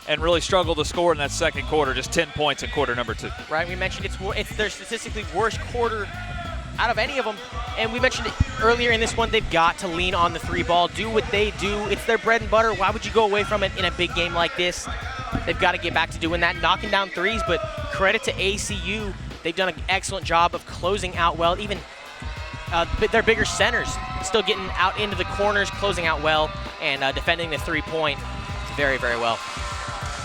And really struggled to score in that second quarter, just 10 points in quarter number 2. Right, we mentioned it's their statistically worst quarter out of any of them. And we mentioned it earlier in this one, they've got to lean on the 3 ball, do what they do. It's their bread and butter. Why would you go away from it in a big game like this? They've got to get back to doing that, knocking down threes, but credit to ACU. They've done an excellent job of closing out well, even their bigger centers still getting out into the corners, closing out well, and defending the 3-point very, very well.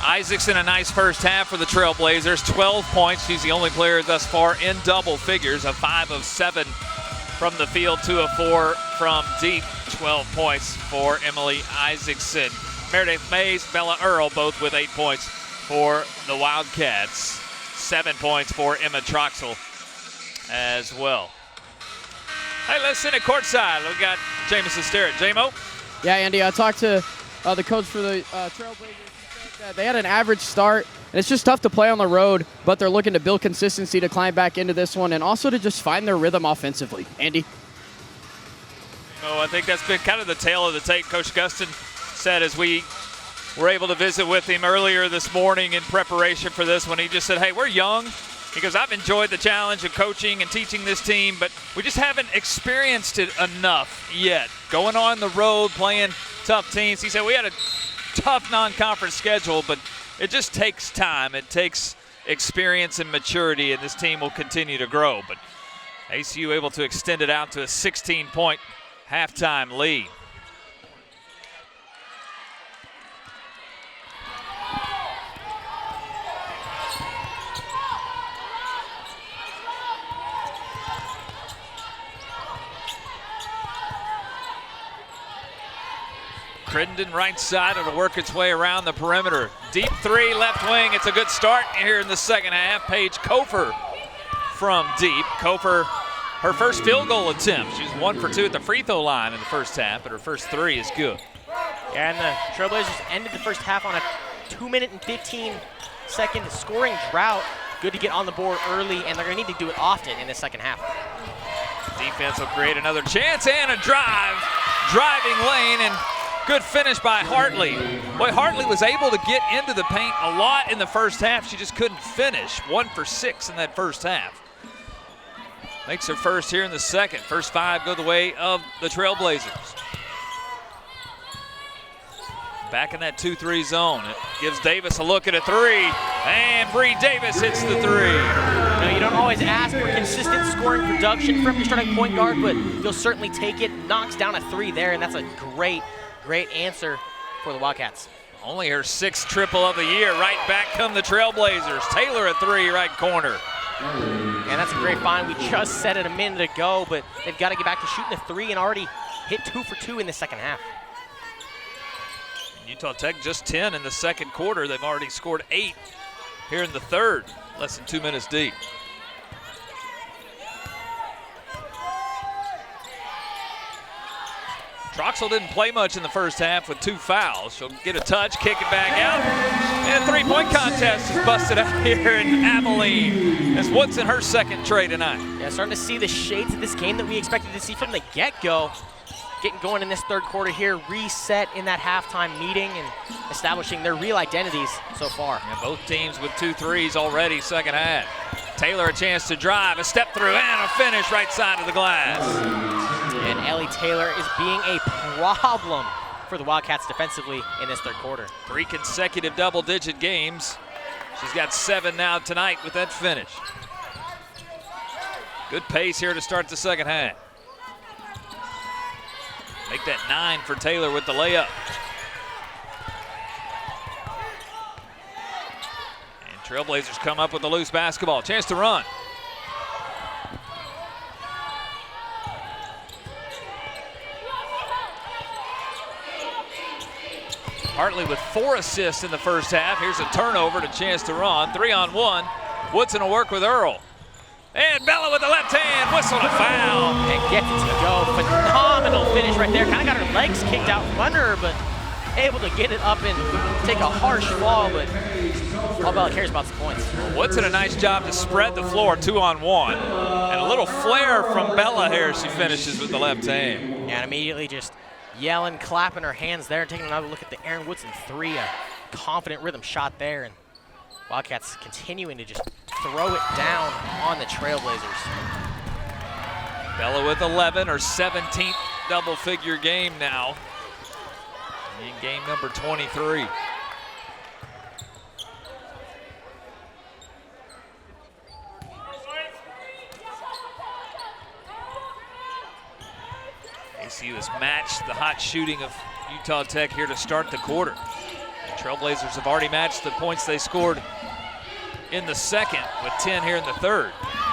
Isaacson, a nice first half for the Trailblazers, 12 points. She's the only player thus far in double figures, a 5 of 7 from the field, 2 of 4 from deep. 12 points for Emily Isaacson. Meredith Mays, Bella Earl, both with 8 points for the Wildcats. 7 points for Emma Troxel as well. Hey, let's send it courtside. We got Jamison Sterrett. J-Mo? Yeah, Andy, I talked to the coach for the Trailblazers. They had an average start, and it's just tough to play on the road, but they're looking to build consistency to climb back into this one and also to just find their rhythm offensively. Andy? I think that's been kind of the tale of the tape. Coach Gustin said as we were able to visit with him earlier this morning in preparation for this one, he just said, hey, we're young. He goes, I've enjoyed the challenge of coaching and teaching this team, but we just haven't experienced it enough yet. Going on the road, playing tough teams. He said we had a tough non-conference schedule, but it just takes time. It takes experience and maturity, and this team will continue to grow. But ACU able to extend it out to a 16-point halftime lead. Crittenden right side, it'll work its way around the perimeter. Deep 3, left wing. It's a good start here in the second half. Paige Kofer from deep. Kofer, her first field goal attempt. She's 1 for 2 at the free throw line in the first half, but her first 3 is good. Yeah, and the Trailblazers ended the first half on a 2-minute and 15-second scoring drought. Good to get on the board early, and they're going to need to do it often in the second half. Defense will create another chance and a drive. Driving lane, and good finish by Hartley. Boy, Hartley was able to get into the paint a lot in the first half. She just couldn't finish. 1 for 6 in that first half. Makes her first here in the second. First 5 go the way of the Trailblazers. Back in that 2-3 zone. It gives Davis a look at a 3. And Bree Davis hits the 3. Now, you don't always ask for consistent scoring production from your starting point guard, but you'll certainly take it. Knocks down a 3 there, and that's a great answer for the Wildcats. Only her 6th triple of the year. Right back come the Trailblazers. Taylor a 3, right corner. And that's a great find. We just said it a minute ago, but they've got to get back to shooting a 3 and already hit 2 for 2 in the second half. Utah Tech just 10 in the second quarter. They've already scored 8 here in the third, less than 2 minutes deep. Troxel didn't play much in the first half with 2 fouls. She'll get a touch, kick it back out. And a 3-point contest is busted out here in Abilene as Woodson her second tray tonight. Yeah, starting to see the shades of this game that we expected to see from the get-go. Getting going in this third quarter here, reset in that halftime meeting and establishing their real identities so far. Yeah, both teams with 2 threes already second half. Taylor a chance to drive, a step through, and a finish right side of the glass. And Ellie Taylor is being a problem for the Wildcats defensively in this third quarter. 3 consecutive double-digit games. She's got 7 now tonight with that finish. Good pace here to start the second half. Make that 9 for Taylor with the layup. And Trailblazers come up with the loose basketball. Chance to run. Hartley with 4 assists in the first half. Here's a turnover to Chance to run. 3-on-1. Woodson will work with Earl. And Bella with the left hand, whistle to foul. And gets it to go. Phenomenal finish right there. Kind of got her legs kicked out from under her, but able to get it up and take a harsh fall, but all Bella cares about is the points. Woodson, a nice job to spread the floor 2-on-1. And a little flare from Bella here as she finishes with the left hand. Yeah, and immediately just yelling, clapping her hands there, and taking another look at the Aaron Woodson 3, a confident rhythm shot there. And Wildcats continuing to just throw it down on the Trailblazers. Bella with 11, her 17th double-figure game now. In game number 23. ACU has matched the hot shooting of Utah Tech here to start the quarter. The Trailblazers have already matched the points they scored in the second with 10 here in the third.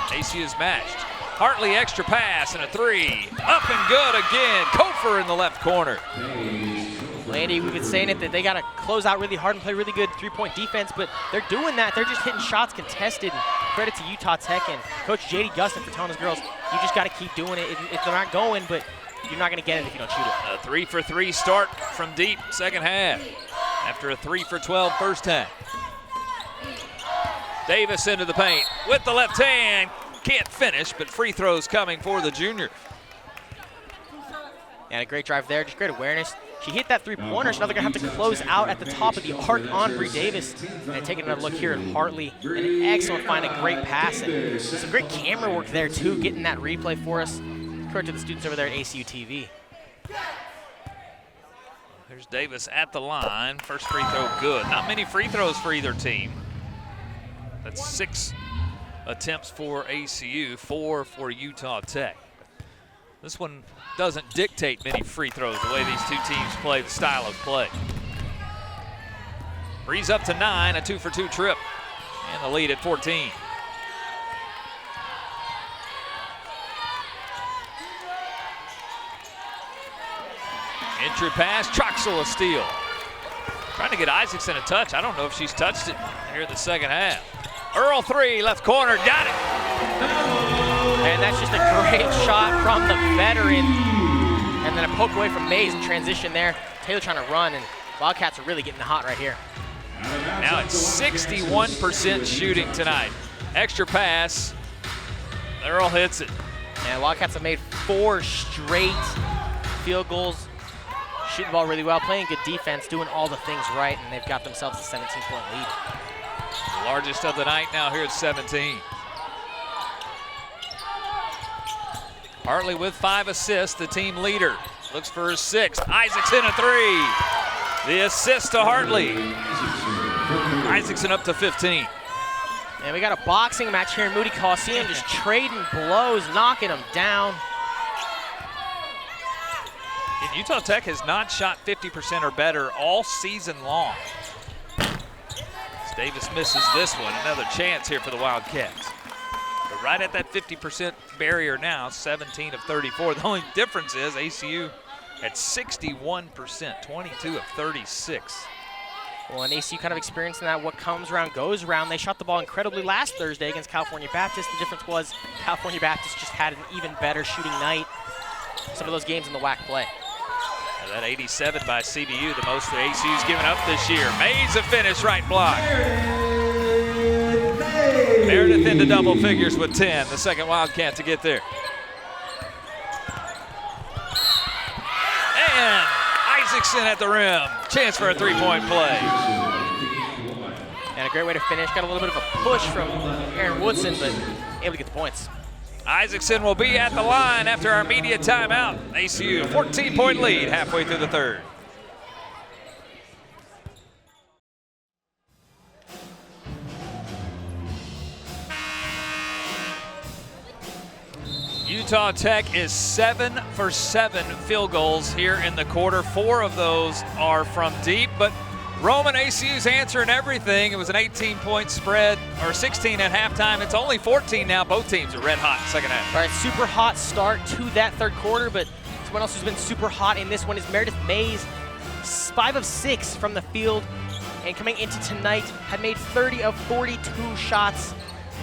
ACU is matched. Hartley extra pass and a 3. Up and good again. Kofer in the left corner. Landy, we've been saying it that they got to close out really hard and play really good three-point defense, but they're doing that. They're just hitting shots contested. And credit to Utah Tech and Coach JD Gustin for telling his girls, you just got to keep doing it. If they're not going, but you're not going to get it if you don't shoot it. A 3-for-3 start from deep second half after a 3-for-12 first half. Davis into the paint with the left hand. Can't finish, but free throws coming for the junior. And a great drive there, just great awareness. She hit that three-pointer, so now they're going to have to close out at the top of the arc on Bree Davis. And taking another look here at Hartley. An excellent find, a great pass. And some great camera work there, too, getting that replay for us. Credit to the students over there at ACU TV. There's Davis at the line. First free throw good. Not many free throws for either team. That's 6 attempts for ACU, 4 for Utah Tech. This one doesn't dictate many free throws the way these two teams play, the style of play. Breeze up to 9, a 2-for-2 trip, and the lead at 14. Entry pass, Troxel a steal. Trying to get Isaacson a touch. I don't know if she's touched it here in the second half. Earl 3, left corner, got it. And that's just a great shot from the veteran. And then a poke away from Mays in transition there. Taylor trying to run, and Wildcats are really getting hot right here. Now it's 61% shooting tonight. Extra pass, Earl hits it. And Wildcats have made 4 straight field goals. Shooting the ball really well, playing good defense, doing all the things right, and they've got themselves a 17-point lead. The largest of the night now here at 17. Hartley with 5 assists, the team leader. Looks for his 6th. Isaacson a 3. The assist to Hartley. Isaacson up to 15. And we got a boxing match here in Moody Coliseum, just trading blows, knocking them down. And Utah Tech has not shot 50% or better all season long. As Davis misses this one, another chance here for the Wildcats. But right at that 50% barrier now, 17 of 34. The only difference is ACU at 61%, 22 of 36. Well, and ACU kind of experiencing that what comes around goes around. They shot the ball incredibly last Thursday against California Baptist. The difference was California Baptist just had an even better shooting night. Some of those games in the WAC play. Now that 87 by CBU, the most that ACU's given up this year. Mays a finish right block. Meredith into double figures with 10, the second Wildcat to get there. And Isaacson at the rim. Chance for a three-point play. And a great way to finish. Got a little bit of a push from Aaron Woodson, but able to get the points. Isaacson will be at the line after our media timeout. ACU, 14-point lead halfway through the third. Utah Tech is 7 for 7 field goals here in the quarter. 4 of those are from deep, but Roman ACU's answering everything. It was an 18-point spread, or 16 at halftime. It's only 14 now. Both teams are red hot second half. All right, super hot start to that third quarter, but someone else who's been super hot in this one is Meredith Mays. 5 of 6 from the field, and coming into tonight, had made 30 of 42 shots.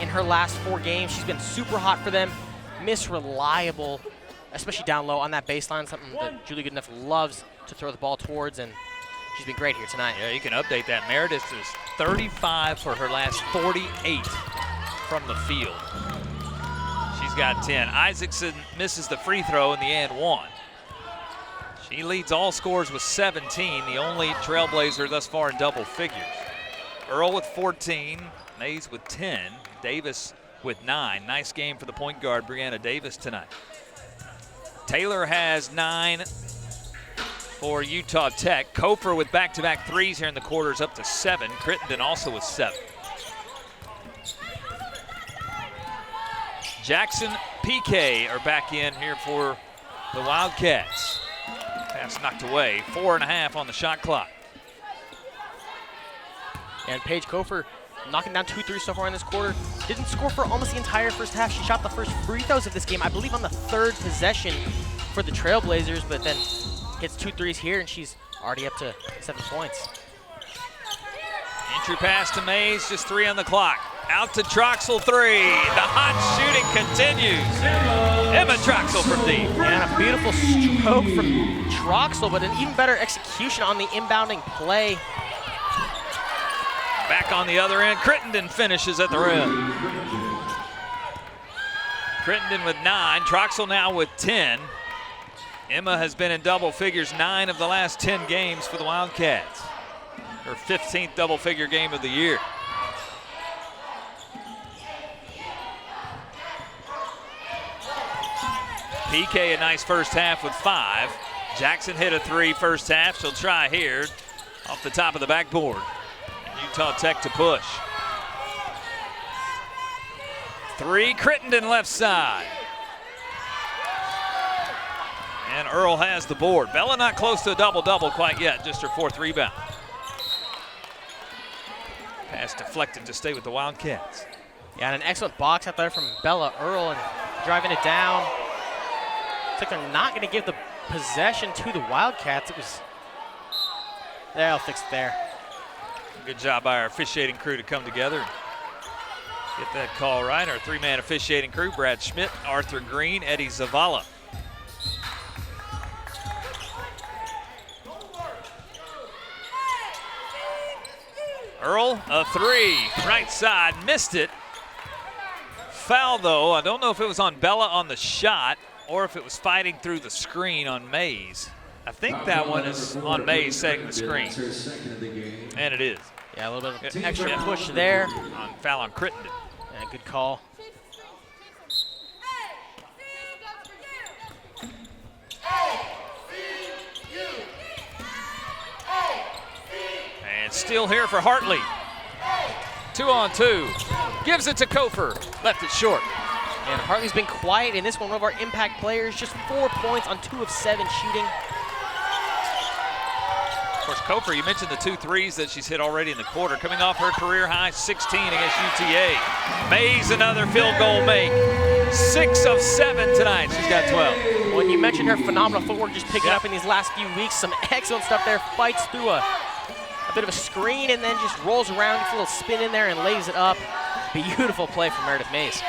in her last 4 games. She's been super hot for them. Miss reliable, especially down low on that baseline, something that Julie Goodenough loves to throw the ball towards, and she's been great here tonight. Yeah, you can update that. Meredith is 35 for her last 48 from the field. She's got 10. Isaacson misses the free throw in the and one. She leads all scores with 17, the only Trailblazer thus far in double figures. Earl with 14, Mays with 10, Davis with 9. Nice game for the point guard, Brianna Davis, tonight. Taylor has 9 for Utah Tech. Kofer with back-to-back threes here in the quarters, up to 7. Crittenden also with 7. Jackson, PK are back in here for the Wildcats. Pass knocked away, 4.5 on the shot clock. And Paige Kofer knocking down 2 threes so far in this quarter. Didn't score for almost the entire first half. She shot the first free throws of this game, I believe on the 3rd possession for the Trailblazers, but then hits 2 threes here, and she's already up to 7 points. Entry pass to Mays, just 3 on the clock. Out to Troxel, 3. The hot shooting continues. Emma Troxel from deep. And a beautiful stroke from Troxel, but an even better execution on the inbounding play. Back on the other end, Crittenden finishes at the rim. Crittenden with 9, Troxel now with 10. Emma has been in double figures 9 of the last 10 games for the Wildcats. Her 15th double figure game of the year. PK a nice first half with 5. Jackson hit a 3 first half. She'll try here off the top of the backboard. Utah Tech to push. 3, Crittenden left side. And Earl has the board. Bella not close to a double-double quite yet, just her 4th rebound. Pass deflected to stay with the Wildcats. Yeah, and an excellent box out there from Bella Earl, and driving it down. It's like they're not going to give the possession to the Wildcats. It was, they'll fix it there. Good job by our officiating crew to come together and get that call right. Our 3-man officiating crew, Brad Schmidt, Arthur Green, Eddie Zavala. Earl, a 3, right side, missed it. Foul though, I don't know if it was on Bella on the shot or if it was fighting through the screen on Mays. I think that one is on Mays setting the screen. And it is. Yeah, a little bit of an extra push there. Foul on Crittenden. Yeah, good call. And still here for Hartley. 2-on-2. Gives it to Kofer. Left it short. And Hartley's been quiet in this one of our impact players. Just 4 points on 2 of 7 shooting. Of course, Kofer, you mentioned the 2 threes that she's hit already in the quarter, coming off her career high 16 against UTA. Mays, another field goal make. 6 of 7 tonight. She's got 12. When you mentioned her phenomenal footwork, just picking up in these last few weeks, some excellent stuff there. Fights through a bit of a screen and then just rolls around, gets a little spin in there and lays it up. Beautiful play from Meredith Mays.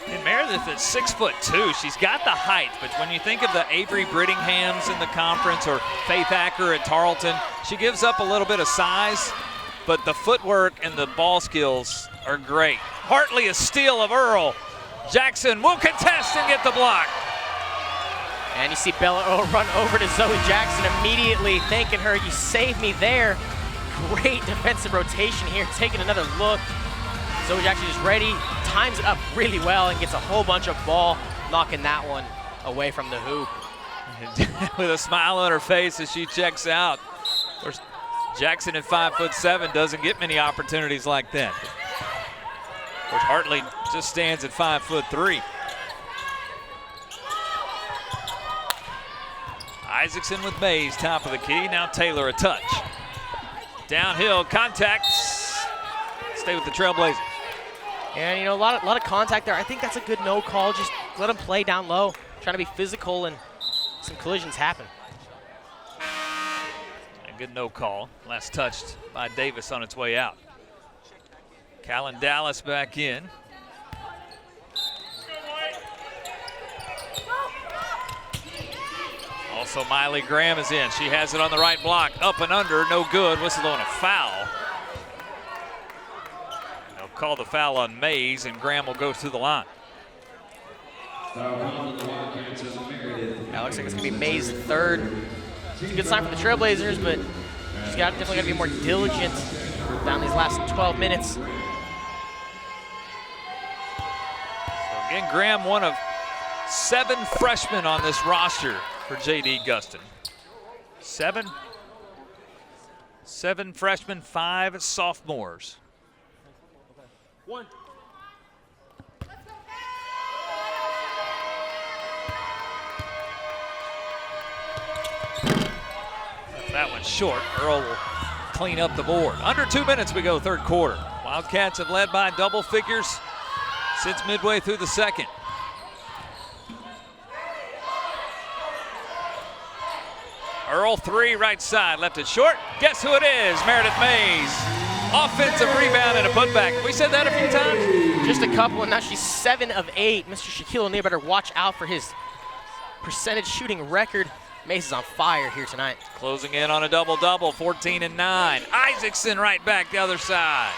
And Meredith is 6'2". She's got the height, but when you think of the Avery Brittinghams in the conference or Faith Acker at Tarleton, she gives up a little bit of size, but the footwork and the ball skills are great. Hartley, a steal of Earl. Jackson will contest and get the block. And you see Bella Earl run over to Zoe Jackson immediately, thanking her, you saved me there. Great defensive rotation here, taking another look. Zoe Jackson is ready, times it up really well and gets a whole bunch of ball, knocking that one away from the hoop. With a smile on her face as she checks out. Of course, Jackson at 5'7" doesn't get many opportunities like that. Of course, Hartley just stands at 5'3". Isaacson with Mays, top of the key. Now Taylor a touch. Downhill, contacts. Stay with the Trailblazers. And, you know, a lot of contact there. I think that's a good no call. Just let them play down low, trying to be physical, and some collisions happen. A good no call. Last touched by Davis on its way out. Callan Dallas back in. Also, Miley Graham is in. She has it on the right block. Up and under, no good. Whistle on a foul. They'll call the foul on Mays, and Graham will go to the line. Yeah, looks like it's going to be Mays' third. It's a good sign for the Trailblazers, but she's definitely got to be more diligent down these last 12 minutes. So again, Graham, one of 7 freshmen on this roster for J.D. Gustin. 7 freshmen, 5 sophomores. That one's short. Earl will clean up the board. Under 2 minutes we go, third quarter. Wildcats have led by double figures since midway through the second. Earl 3, right side, left it short. Guess who it is? Meredith Mays. Offensive rebound and a putback. We said that a few times. Just a couple, and now she's 7 of 8. Mr. Shaquille O'Neal better watch out for his percentage shooting record. Mays is on fire here tonight. Closing in on a double-double, 14 and 9. Isaacson right back the other side.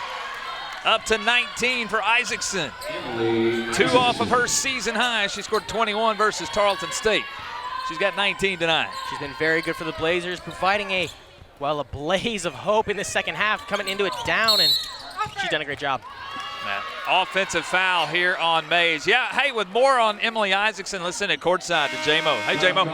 Up to 19 for Isaacson. 2 off of her season high. She scored 21 versus Tarleton State. She's got 19 tonight. She's been very good for the Blazers, providing a blaze of hope in the second half, coming into it down, and she's done a great job. Offensive foul here on Mays. Yeah, hey, with more on Emily Isaacson, let's send it courtside to J-Mo. Hey, J-Mo.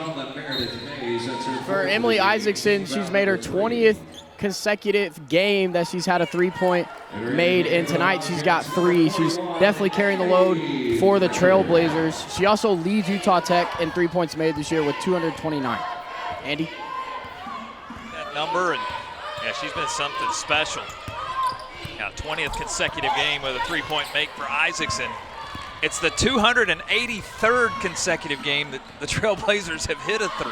For Emily Isaacson, she's made her 20th consecutive game that she's had a three-point made, and tonight she's got 3. She's definitely carrying the load for the Trailblazers. She also leads Utah Tech in 3 points made this year with 229. Andy? That number, and yeah, she's been something special. Now, 20th consecutive game with a 3-point make for Isaacson. It's the 283rd consecutive game that the Trailblazers have hit a 3.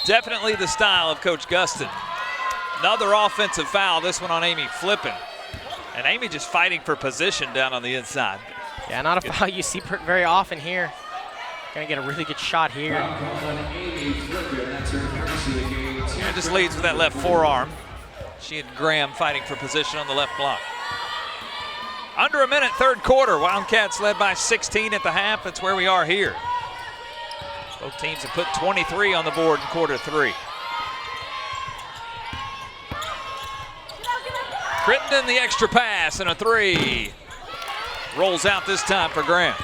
Definitely the style of Coach Gustin. Another offensive foul, this one on Amy Flippin. And Amy just fighting for position down on the inside. Yeah, not a foul you see very often here. Gonna get a really good shot here. And just leads with that left forearm. She and Graham fighting for position on the left block. Under a minute, third quarter. Wildcats led by 16 at the half. That's where we are here. Both teams have put 23 on the board in quarter 3. Crittenden the extra pass and a 3. Rolls out this time for Graham.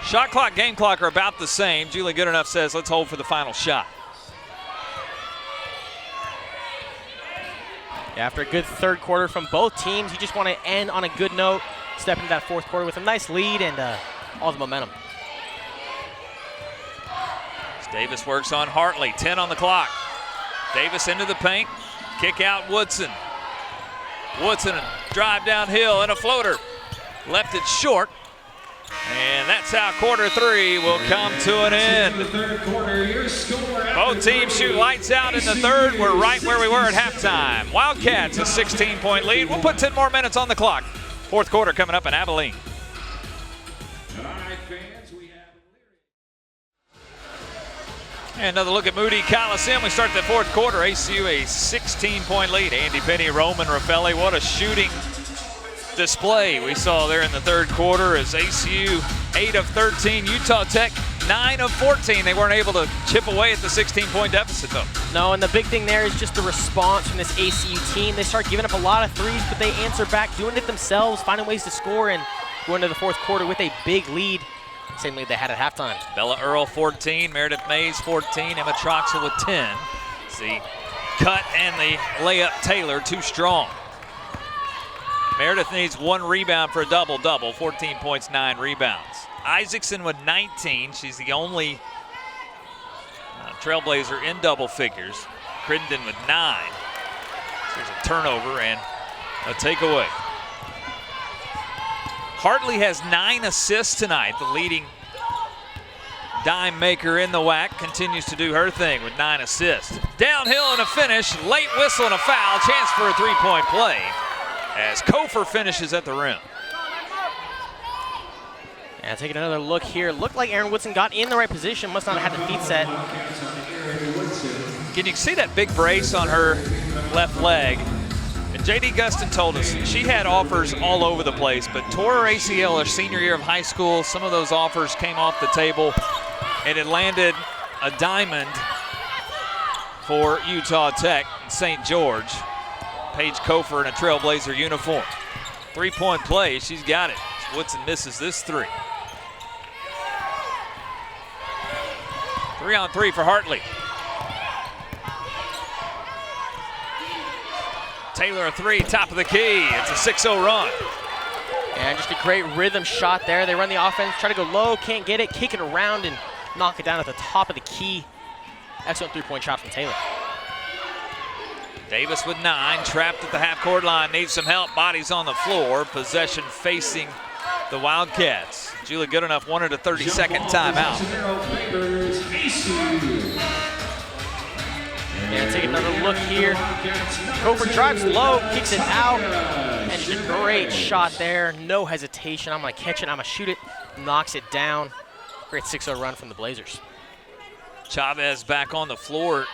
Shot clock, game clock are about the same. Julie Goodenough says let's hold for the final shot. After a good third quarter from both teams, you just want to end on a good note, step into that fourth quarter with a nice lead and all the momentum. Davis works on Hartley, 10 on the clock. Davis into the paint, kick out Woodson. Woodson drive downhill and a floater. Left it short. And that's how quarter 3 will come to an end. Both teams shoot lights out in the third. We're right where we were at halftime. Wildcats a 16-point lead. We'll put 10 more minutes on the clock. Fourth quarter coming up in Abilene. And another look at Moody Coliseum. We start the fourth quarter. ACU a 16-point lead. Andy Penny, Roman Raffelli. What a shooting display we saw there in the third quarter as ACU 8 of 13. Utah Tech 9 of 14. They weren't able to chip away at the 16-point deficit though. No, and the big thing there is just the response from this ACU team. They start giving up a lot of threes, but they answer back, doing it themselves, finding ways to score, and go into the fourth quarter with a big lead. Same lead they had at halftime. Bella Earl 14, Meredith Mays 14, Emma Troxel with 10. See, cut and the layup Taylor too strong. Meredith needs 1 rebound for a double-double, 14 points, 9 rebounds. Isaacson with 19. She's the only Trailblazer in double figures. Crittenden with 9. So there's a turnover and a takeaway. Hartley has 9 assists tonight. The leading dime maker in the WAC continues to do her thing with 9 assists. Downhill and a finish, late whistle and a foul, chance for a 3-point play. as Kofer finishes at the rim. And taking another look here. Looked like Aaron Woodson got in the right position. Must not have had the feet set. Can you see that big brace on her left leg? And J.D. Gustin told us she had offers all over the place, but tore her ACL her senior year of high school. Some of those offers came off the table, and it landed a diamond for Utah Tech in St. George. Paige Kofer in a Trailblazer uniform. 3-point play, she's got it. Woodson misses this three. 3-on-3 for Hartley. Taylor a three, top of the key. It's a 6-0 run. And just a great rhythm shot there. They run the offense, try to go low, can't get it, kick it around and knock it down at the top of the key. Excellent 3-point shot from Taylor. Davis with 9, trapped at the half-court line, needs some help. Bodies on the floor, possession facing the Wildcats. Julie Goodenough wanted a 30-second timeout. And take another look here. Kofer drives low, kicks it out, and just a great shot there. No hesitation. I'm gonna catch it, I'm gonna shoot it, knocks it down. Great 6-0 run from the Blazers. Chavez back on the floor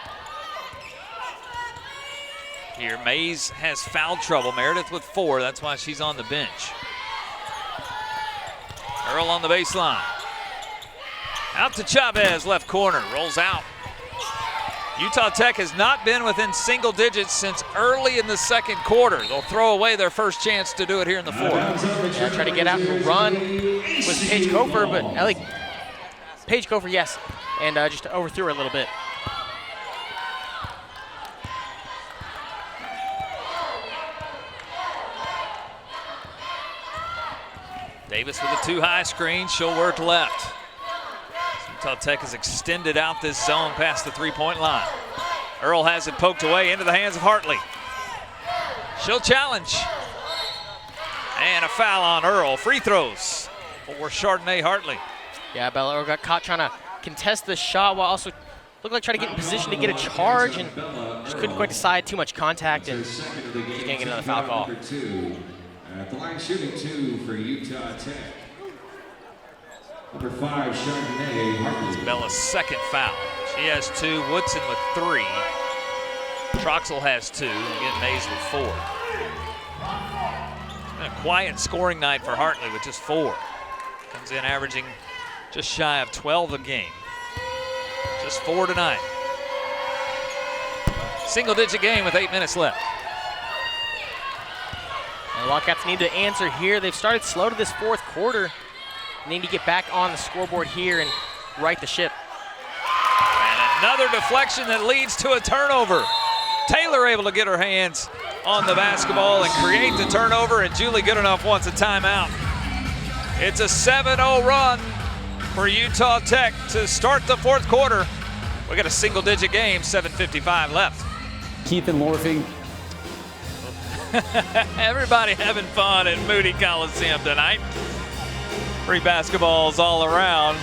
here. Mays has foul trouble. Meredith with 4, that's why she's on the bench. Earl on the baseline. Out to Chavez, left corner, rolls out. Utah Tech has not been within single digits since early in the second quarter. They'll throw away their first chance to do it here in the fourth. Yeah, try to get out and run with Paige Kofer, but Paige Kofer, yes, and just overthrew her a little bit. Davis with a too-high screen. She'll work left. Utah Tech has extended out this zone past the 3-point line. Earl has it poked away into the hands of Hartley. She'll challenge. And a foul on Earl. Free throws for Chardonnay Hartley. Yeah, Bella Earl got caught trying to contest the shot while also looked like trying to get in position to get a charge and just couldn't quite decide. Too much contact and she's going to get another foul call. At the line shooting 2 for Utah Tech. Number 5, Chardonnay Hartley. Bella's second foul. She has 2, Woodson with 3. Troxel has 2, and again Mays with 4. A quiet scoring night for Hartley with just 4. Comes in averaging just shy of 12 a game. Just 4 tonight. Single-digit game with 8 minutes left. And the Wildcats need to answer here. They've started slow to this fourth quarter. They need to get back on the scoreboard here and right the ship. And another deflection that leads to a turnover. Taylor able to get her hands on the basketball and create the turnover, and Julie Goodenough wants a timeout. It's a 7-0 run for Utah Tech to start the fourth quarter. We got a single-digit game, 7:55 left. Keith and Lorfing. Everybody having fun at Moody Coliseum tonight. Free basketballs all around.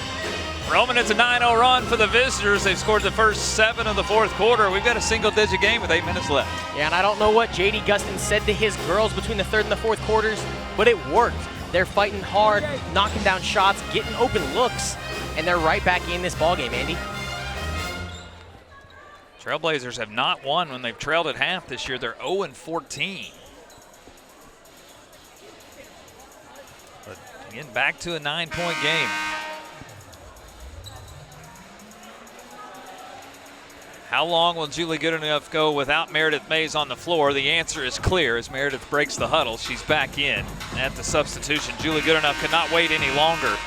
Roman, it's a 9-0 run for the visitors. They've scored the first 7 of the fourth quarter. We've got a single-digit game with 8 minutes left. Yeah, and I don't know what J.D. Gustin said to his girls between the third and the fourth quarters, but it worked. They're fighting hard, knocking down shots, getting open looks, and they're right back in this ballgame, Andy. Trailblazers have not won when they've trailed at half this year. They're 0-14. But again, back to a 9-point game. How long will Julie Goodenough go without Meredith Mays on the floor? The answer is clear as Meredith breaks the huddle. She's back in at the substitution. Julie Goodenough cannot wait any longer.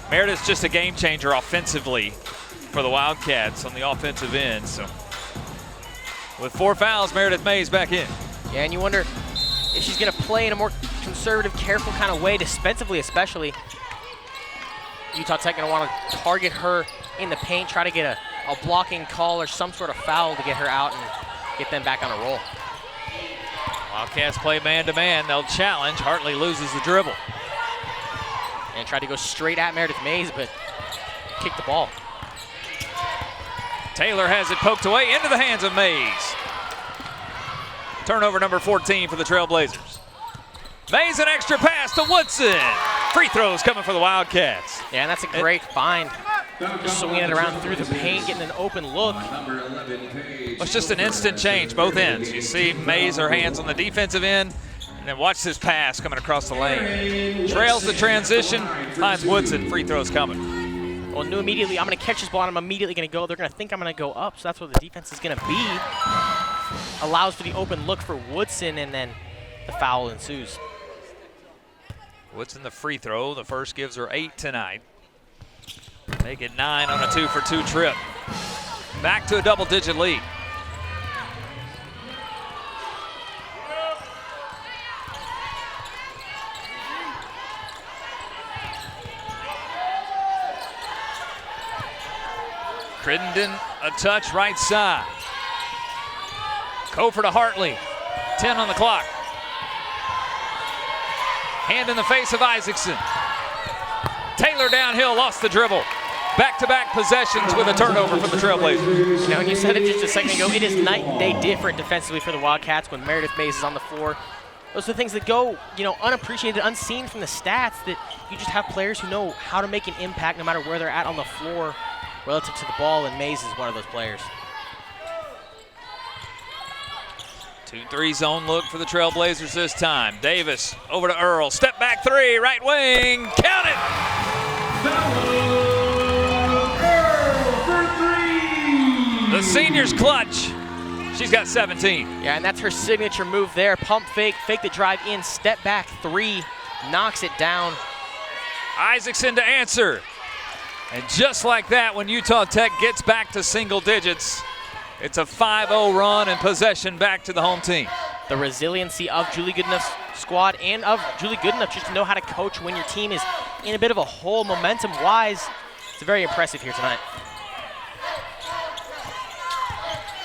Meredith's just a game changer offensively for the Wildcats on the offensive end. So with 4 fouls, Meredith Mays back in. Yeah, and you wonder if she's going to play in a more conservative, careful kind of way, defensively especially. Utah Tech going to want to target her in the paint, try to get a blocking call or some sort of foul to get her out and get them back on a roll. Wildcats play man-to-man. They'll challenge. Hartley loses the dribble. And tried to go straight at Meredith Mays, but kicked the ball. Taylor has it poked away into the hands of Mays. Turnover number 14 for the Trailblazers. Mays an extra pass to Woodson. Free throws coming for the Wildcats. Yeah, and that's a great find. Just swinging it around through the paint, getting an open look. Well, it's just an instant change, both ends. You see Mays, her hands on the defensive end, and then watch this pass coming across the lane. Trails the transition, finds Woodson, free throws coming. Well, knew immediately, I'm going to catch this ball, and I'm immediately going to go. They're going to think I'm going to go up, so that's what the defense is going to be. Allows for the open look for Woodson, and then the foul ensues. Woodson the free throw. The first gives her 8 tonight. Make it 9 on a 2-for-2 trip. Back to a double-digit lead. Crittenden a touch right side. Kofer to Hartley. 10 on the clock. Hand in the face of Isaacson. Taylor downhill, lost the dribble. Back-to-back possessions with a turnover for the Trailblazers. You know, and you said it just a second ago, it is night and day different defensively for the Wildcats when Meredith Mays is on the floor. Those are the things that go, you know, unappreciated, unseen from the stats, that you just have players who know how to make an impact no matter where they're at on the floor relative to the ball, and Mays is one of those players. 2-3 zone look for the Trailblazers this time. Davis over to Earl. Step back three, right wing. Count it! The senior's clutch. She's got 17. Yeah, and that's her signature move there. Pump fake, fake the drive in, step back three, knocks it down. Isaacson to answer. And just like that, when Utah Tech gets back to single digits, it's a 5-0 run and possession back to the home team. The resiliency of Julie Goodenough's squad and of Julie Goodenough just to know how to coach when your team is in a bit of a hole momentum-wise. It's very impressive here tonight.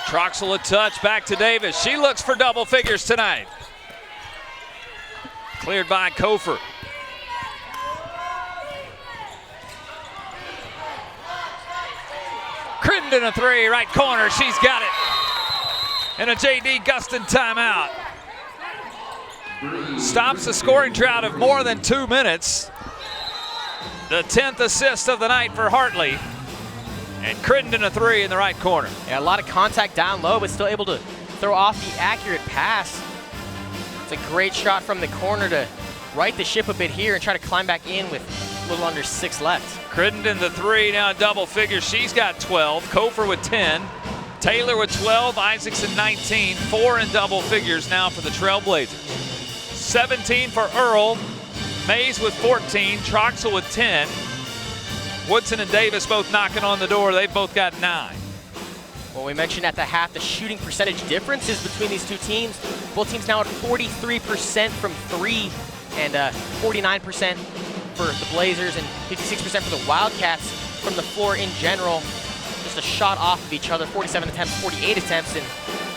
Troxel a touch, back to Davis. She looks for double figures tonight. Cleared by Kofer. Crittenden a three, right corner, she's got it. And a J.D. Gustin timeout. Stops the scoring drought of more than 2 minutes. The 10th assist of the night for Hartley. And Crittenden a three in the right corner. Yeah, a lot of contact down low, but still able to throw off the accurate pass. It's a great shot from the corner to right the ship a bit here and try to climb back in with a little under 6 left. Crittenden the three, now in double figures. She's got 12. Kofer with 10. Taylor with 12. Isaacson 19. 4 in double figures now for the Trailblazers. 17 for Earl. Mays with 14. Troxel with 10. Woodson and Davis both knocking on the door. They've both got 9. Well, we mentioned at the half the shooting percentage differences between these two teams. Both teams now at 43% from 3 and 49% for the Blazers and 56% for the Wildcats from the floor in general. Just a shot off of each other, 47 attempts, 48 attempts, and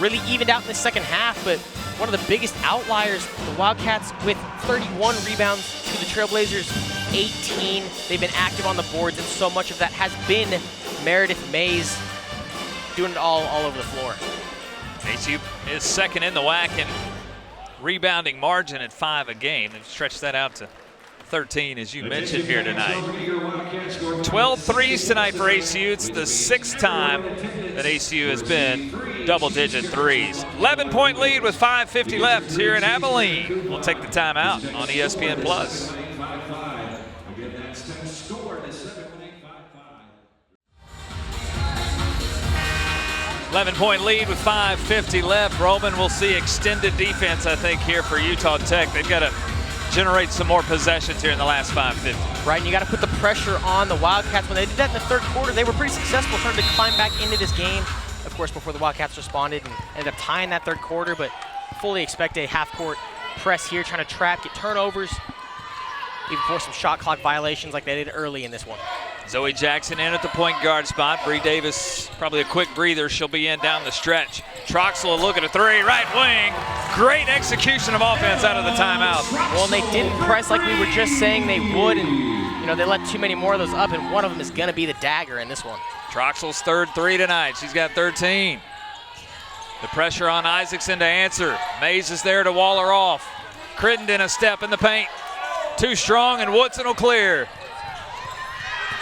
really evened out in the second half. But one of the biggest outliers, the Wildcats with 31 rebounds to the Trailblazers 18. They've been active on the boards, and so much of that has been Meredith Mays doing it all over the floor. ACU is second in the WAC in rebounding margin at 5 a game. They've stretched that out to 13, as you mentioned here tonight. 12 threes tonight for ACU. It's the 6th time that ACU has been double-digit threes. 11-point lead with 5:50 left here in Abilene. We'll take the timeout on ESPN+. 11-point lead with 5:50 left. Roman will see extended defense, I think, here for Utah Tech. They've got to generate some more possessions here in the last 5:50. Right, and you got to put the pressure on the Wildcats. When they did that in the third quarter, they were pretty successful trying to climb back into this game. Of course, before the Wildcats responded and ended up tying that third quarter, but fully expect a half-court press here, trying to trap, get turnovers, even force some shot clock violations like they did early in this one. Zoe Jackson in at the point guard spot. Bree Davis, probably a quick breather. She'll be in down the stretch. Troxel a look at a three, right wing. Great execution of offense out of the timeout. Well, and they didn't press like we were just saying they would, and you know, they let too many more of those up, and one of them is going to be the dagger in this one. Troxel's third three tonight. She's got 13. The pressure on Isaacson to answer. Mays is there to wall her off. Crittenden a step in the paint. Too strong, and Woodson will clear.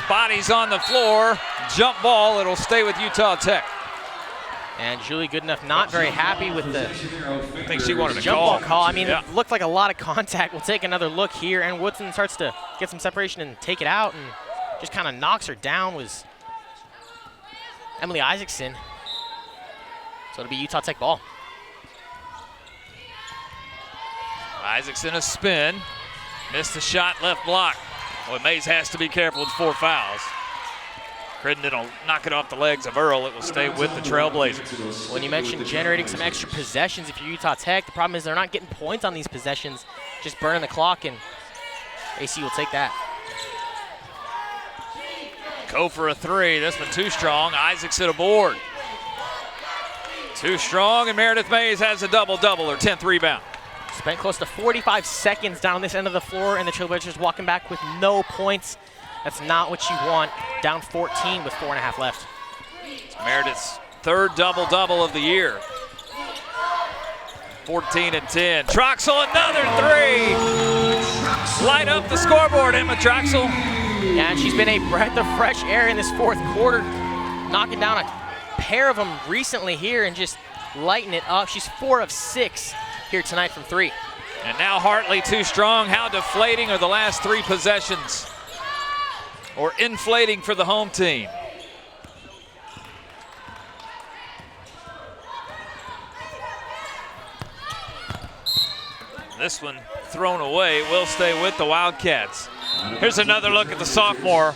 Bodies on the floor. Jump ball. It'll stay with Utah Tech. And Julie Goodenough not very happy with the I think she wanted a jump call. ball call. I mean, Yeah. it looked like a lot of contact. We'll take another look here, and Woodson starts to get some separation and take it out, and just kind of knocks her down was Emily Isaacson. So it'll be Utah Tech ball. Isaacson a spin. Missed the shot, left block. Boy, Mays has to be careful with 4 fouls. Crittenden will knock it off the legs of Earl. It will stay with the Trailblazers. When you mentioned generating some extra possessions, if you're Utah Tech, the problem is they're not getting points on these possessions, just burning the clock, and ACU will take that. Go for a 3. This one too strong. Isaacson aboard. Too strong, and Meredith Mays has a double-double, her 10th rebound. Spent close to 45 seconds down this end of the floor, and the Trailblazers walking back with no points. That's not what you want. Down 14 with 4.5 left. It's Meredith's 3rd double-double of the year. 14 and 10. Troxel, another 3. Light up the scoreboard, Emma Troxel. Yeah, and she's been a breath of fresh air in this 4th quarter, knocking down a pair of them recently here and just lighting it up. She's 4 of 6 here tonight from 3. And now Hartley too strong. How deflating are the last 3 possessions? Or inflating for the home team. This one thrown away, will stay with the Wildcats. Here's another look at the sophomore.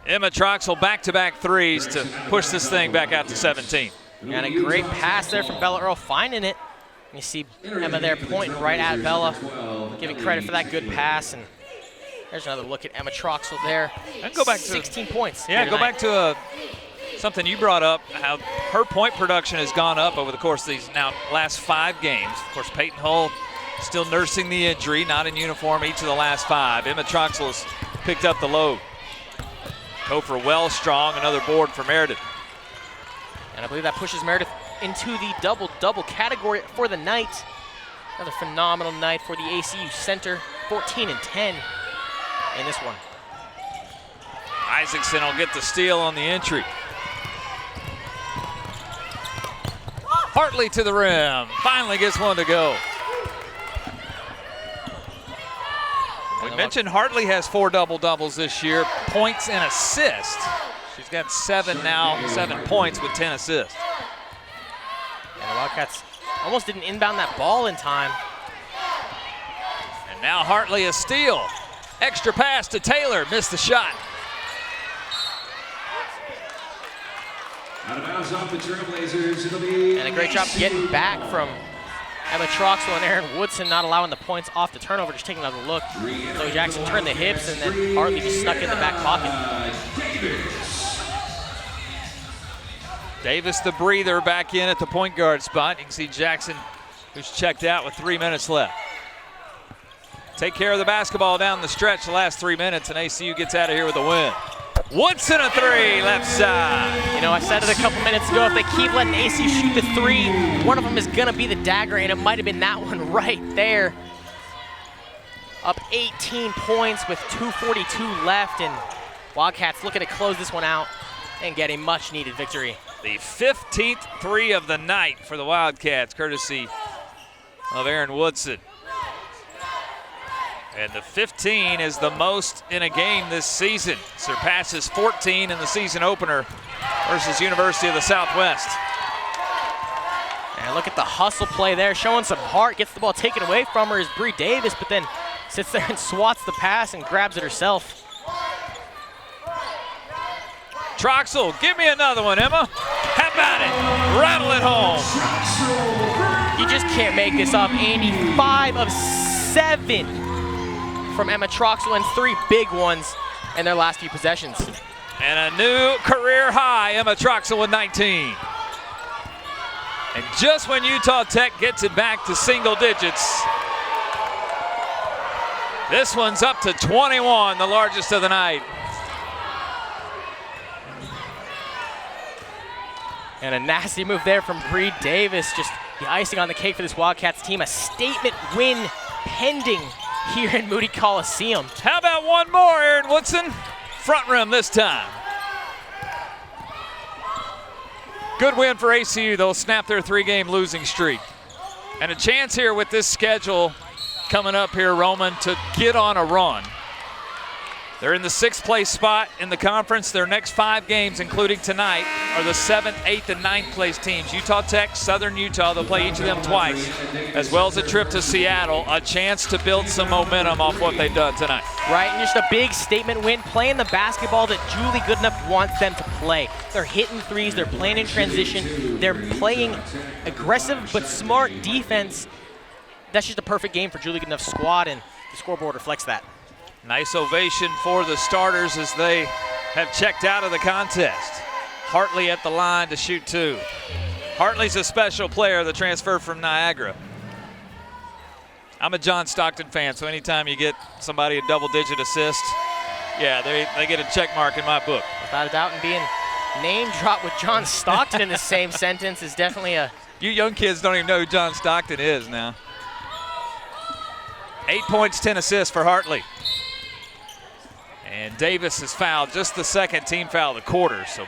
Emma Troxel, back-to-back 3s to push this thing back out to 17. And a great pass there from Bella Earl, finding it. You see Emma there pointing right at Bella, giving credit for that good pass. And there's another look at Emma Troxel there. And go back to 16 points. Yeah, go back to something you brought up, how her point production has gone up over the course of these now last 5 games. Of course, Peyton Hull still nursing the injury, not in uniform each of the last 5. Emma Troxel has picked up the load. Kofor well strong, another board for Meredith. And I believe that pushes Meredith into the double-double category for the night. Another phenomenal night for the ACU center, 14 and 10 in this one. Isaacson will get the steal on the entry. Hartley to the rim, finally gets one to go. We mentioned Hartley has 4 double-doubles this year, points and assists. She's got 7 now, 7 points with 10 assists. And the Wildcats almost didn't inbound that ball in time. And now Hartley a steal. Extra pass to Taylor, missed the shot. Out of bounds off the Trailblazers, it'll be. And a great job getting back from Emma Troxel and Erin Woodson, not allowing the points off the turnover, just taking another look. Chloe Jackson turned the hips, and then Hartley just snuck in the back pocket. Davis the breather back in at the point guard spot. You can see Jackson, who's checked out with 3 minutes left. Take care of the basketball down the stretch the last 3 minutes, and ACU gets out of here with a win. Woodson a 3, left side. You know, I said it a couple minutes ago, if they keep letting ACU shoot the 3, one of them is gonna be the dagger, and it might have been that one right there. Up 18 points with 2:42 left, and Wildcats looking to close this one out and get a much needed victory. The 15th 3 of the night for the Wildcats, courtesy of Erin Woodson. And the 15 is the most in a game this season. Surpasses 14 in the season opener versus University of the Southwest. And look at the hustle play there, showing some heart. Gets the ball taken away from her is Bree Davis, but then sits there and swats the pass and grabs it herself. Troxel, give me another one, Emma. How about it? Rattle it home. You just can't make this up, Andy. 5 of 7 from Emma Troxel, and 3 big ones in their last few possessions. And a new career high, Emma Troxel with 19. And just when Utah Tech gets it back to single digits, this one's up to 21, the largest of the night. And a nasty move there from Bree Davis, just the icing on the cake for this Wildcats team. A statement win pending here in Moody Coliseum. How about one more, Aaron Woodson? Front rim this time. Good win for ACU. They'll snap their 3-game losing streak. And a chance here with this schedule coming up here, Roman, to get on a run. They're in the 6th place spot in the conference. Their next 5 games, including tonight, are the 7th, 8th, and 9th place teams. Utah Tech, Southern Utah, they'll play each of them twice, as well as a trip to Seattle, a chance to build some momentum off what they've done tonight. Right, and just a big statement win, playing the basketball that Julie Goodenough wants them to play. They're hitting threes, they're playing in transition, they're playing aggressive but smart defense. That's just a perfect game for Julie Goodenough's squad, and the scoreboard reflects that. Nice ovation for the starters as they have checked out of the contest. Hartley at the line to shoot 2. Hartley's a special player, the transfer from Niagara. I'm a John Stockton fan, so anytime you get somebody a double-digit assist, yeah, they get a check mark in my book. Without a doubt, and being name dropped with John Stockton in the same sentence is definitely a... You young kids don't even know who John Stockton is now. 8 points, 10 assists for Hartley. And Davis is fouled, just the 2nd team foul of the quarter, so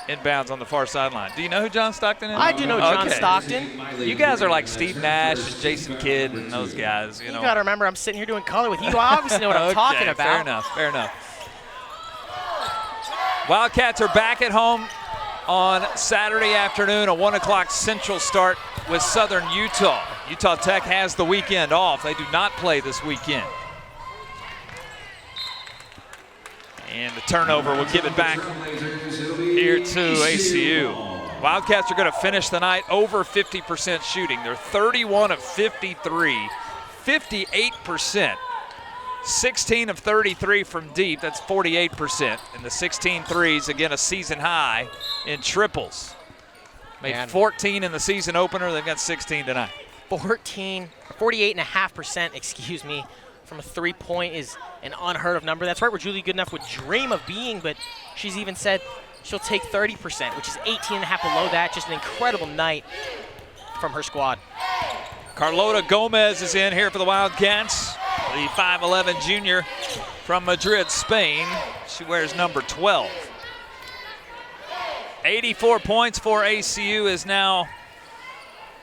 inbounds on the far sideline. Do you know who John Stockton is? I do know John Okay. Stockton. You guys are like Steve Nash and Jason Kidd and those guys, you know. You gotta remember, I'm sitting here doing color with you. I obviously know what I'm talking about. Fair enough, fair enough. Wildcats are back at home on Saturday afternoon, a 1 o'clock Central start with Southern Utah. Utah Tech has the weekend off. They do not play this weekend. And the turnover will give it back here to ACU. Wildcats are going to finish the night over 50% shooting. They're 31 of 53, 58%. 16 of 33 from deep, that's 48%. And the 16 threes, again, a season high in triples. Made 14 in the season opener, they've got 16 tonight. 48.5%, excuse me, from a 3-point is an unheard of number. That's right where Julie Goodenough would dream of being, but she's even said she'll take 30%, which is 18.5 below that. Just an incredible night from her squad. Carlota Gomez is in here for the Wildcats, the 5'11 junior from Madrid, Spain. She wears number 12. 84 points for ACU is now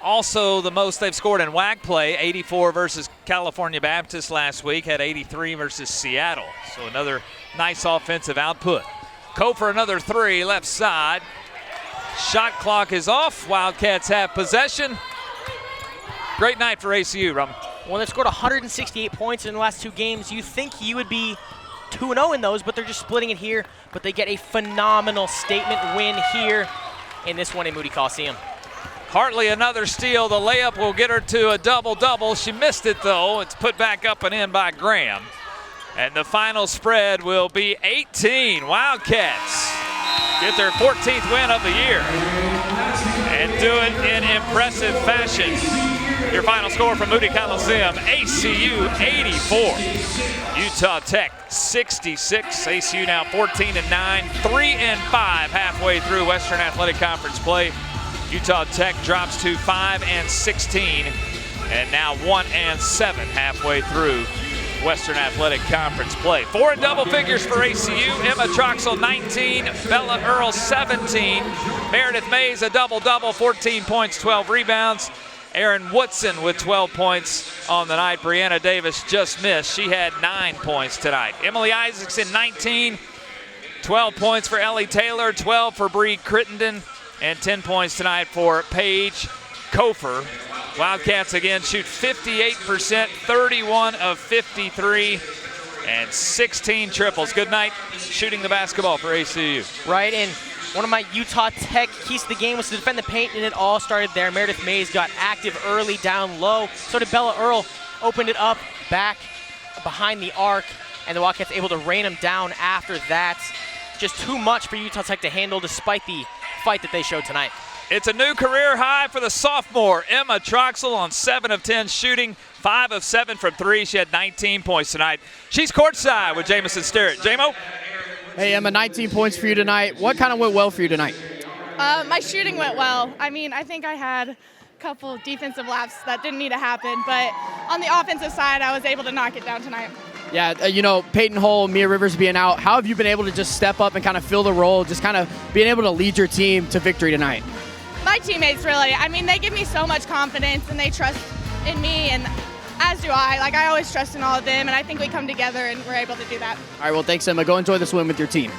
also the most they've scored in WAC play. 84 versus California Baptist last week, had 83 versus Seattle. So another nice offensive output. Coe for another 3, left side. Shot clock is off. Wildcats have possession. Great night for ACU, Roman. Well, they've scored 168 points in the last 2 games. You think you would be 2-0 in those, but they're just splitting it here. But they get a phenomenal statement win here in this one in Moody Coliseum. Hartley another steal. The layup will get her to a double-double. She missed it, though. It's put back up and in by Graham. And the final spread will be 18. Wildcats get their 14th win of the year and do it in impressive fashion. Your final score from Moody Coliseum, ACU 84, Utah Tech 66. ACU now 14-9, 3-5 halfway through Western Athletic Conference play. Utah Tech drops to 5-16 and now 1-7 halfway through Western Athletic Conference play. 4 in double figures for ACU. Emma Troxel 19, Bella Earl 17, Meredith Mays a double-double, 14 points, 12 rebounds. Aaron Woodson with 12 points on the night. Brianna Davis just missed. She had 9 points tonight. Emily Isaacson 19, 12 points for Ellie Taylor, 12 for Bree Crittenden, and 10 points tonight for Paige Kofer. Wildcats again shoot 58%, 31 of 53, and 16 triples. Good night shooting the basketball for ACU. Right, and one of my Utah Tech keys to the game was to defend the paint, and it all started there. Meredith Mays got active early down low. So did Bella Earl, opened it up back behind the arc, and the Wildcats able to rain them down after that. Just too much for Utah Tech to handle despite the fight that they showed tonight. It's a new career high for the sophomore, Emma Troxel, on 7 of 10 shooting, 5 of 7 from 3. She had 19 points tonight. She's courtside with Jamison Sterrett. Jamo? Hey, Emma, 19 points for you tonight. What kind of went well for you tonight? My shooting went well. I mean, I think I had couple defensive laps that didn't need to happen, but on the offensive side, I was able to knock it down tonight. Yeah, you know, Peyton Hull, Mia Rivers being out, how have you been able to just step up and kind of fill the role, just kind of being able to lead your team to victory tonight? My teammates really, I mean, they give me so much confidence and they trust in me, and as do I. Like, I always trust in all of them, and I think we come together and we're able to do that. All right, well, thanks, Emma. Go enjoy this win with your team.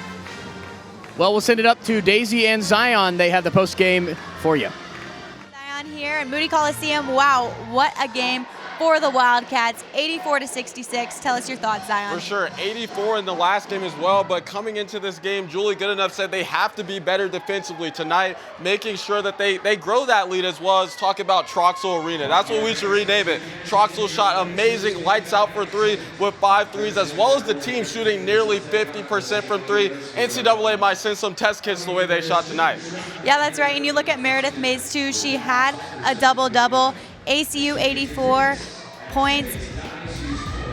Well, we'll send it up to Daisy and Zion. They have the post game for you. Zion here at Moody Coliseum. Wow, what a game for the Wildcats, 84-66. Tell us your thoughts, Zion. For sure, 84 in the last game as well, but coming into this game, Julie Goodenough said they have to be better defensively tonight, making sure that they grow that lead, as well as talk about Troxel Arena. That's what we should rename it. Troxel shot amazing, lights out for three with 5 threes, as well as the team shooting nearly 50% from three. NCAA might send some test kits the way they shot tonight. Yeah, that's right, and you look at Meredith Mays too. She had a double-double. ACU 84 points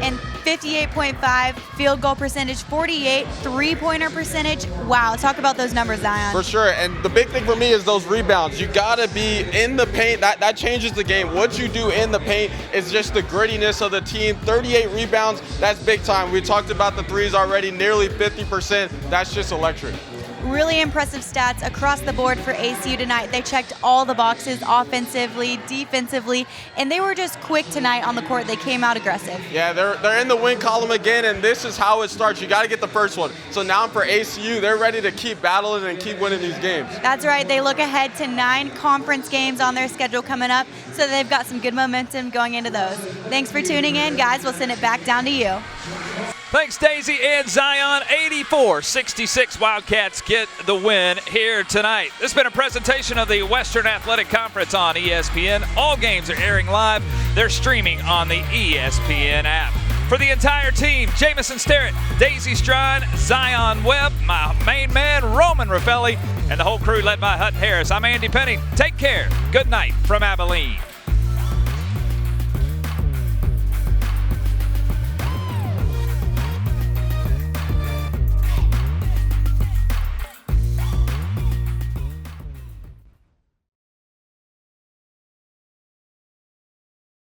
and 58.5 field goal percentage, 48 three-pointer percentage. Wow, talk about those numbers, Zion. For sure, and the big thing for me is those rebounds. You gotta be in the paint. That changes the game. What you do in the paint is just the grittiness of the team. 38 rebounds, that's big time. We talked about the threes already, nearly 50%. That's just electric. Really impressive stats across the board for ACU tonight. They checked all the boxes offensively, defensively, and they were just quick tonight on the court. They came out aggressive. Yeah, they're in the win column again, and this is how it starts. You got to get the first one. So now for ACU, they're ready to keep battling and keep winning these games. That's right. They look ahead to 9 conference games on their schedule coming up, so they've got some good momentum going into those. Thanks for tuning in, guys. We'll send it back down to you. Thanks, Daisy and Zion. 84-66 Wildcats get the win here tonight. This has been a presentation of the Western Athletic Conference on ESPN. All games are airing live. They're streaming on the ESPN app. For the entire team, Jamison Sterrett, Daisy Strine, Zion Webb, my main man, Roman Raffelli, and the whole crew led by Hutton Harris. I'm Andy Penny. Take care. Good night from Abilene.